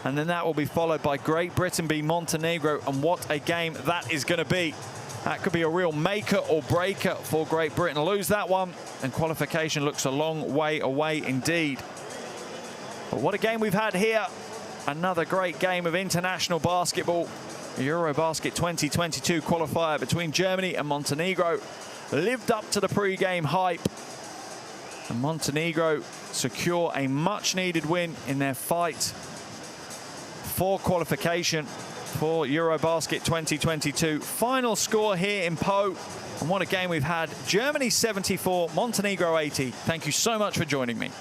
And then that will be followed by Great Britain v Montenegro. And what a game that is going to be. That could be a real maker or breaker for Great Britain. Lose that one, and qualification looks a long way away indeed. But what a game we've had here. Another great game of international basketball. EuroBasket 2022 qualifier between Germany and Montenegro lived up to the pre-game hype. And Montenegro secure a much-needed win in their fight for qualification for EuroBasket 2022. Final score here in Po. And what a game we've had. Germany 74, Montenegro 80. Thank you so much for joining me.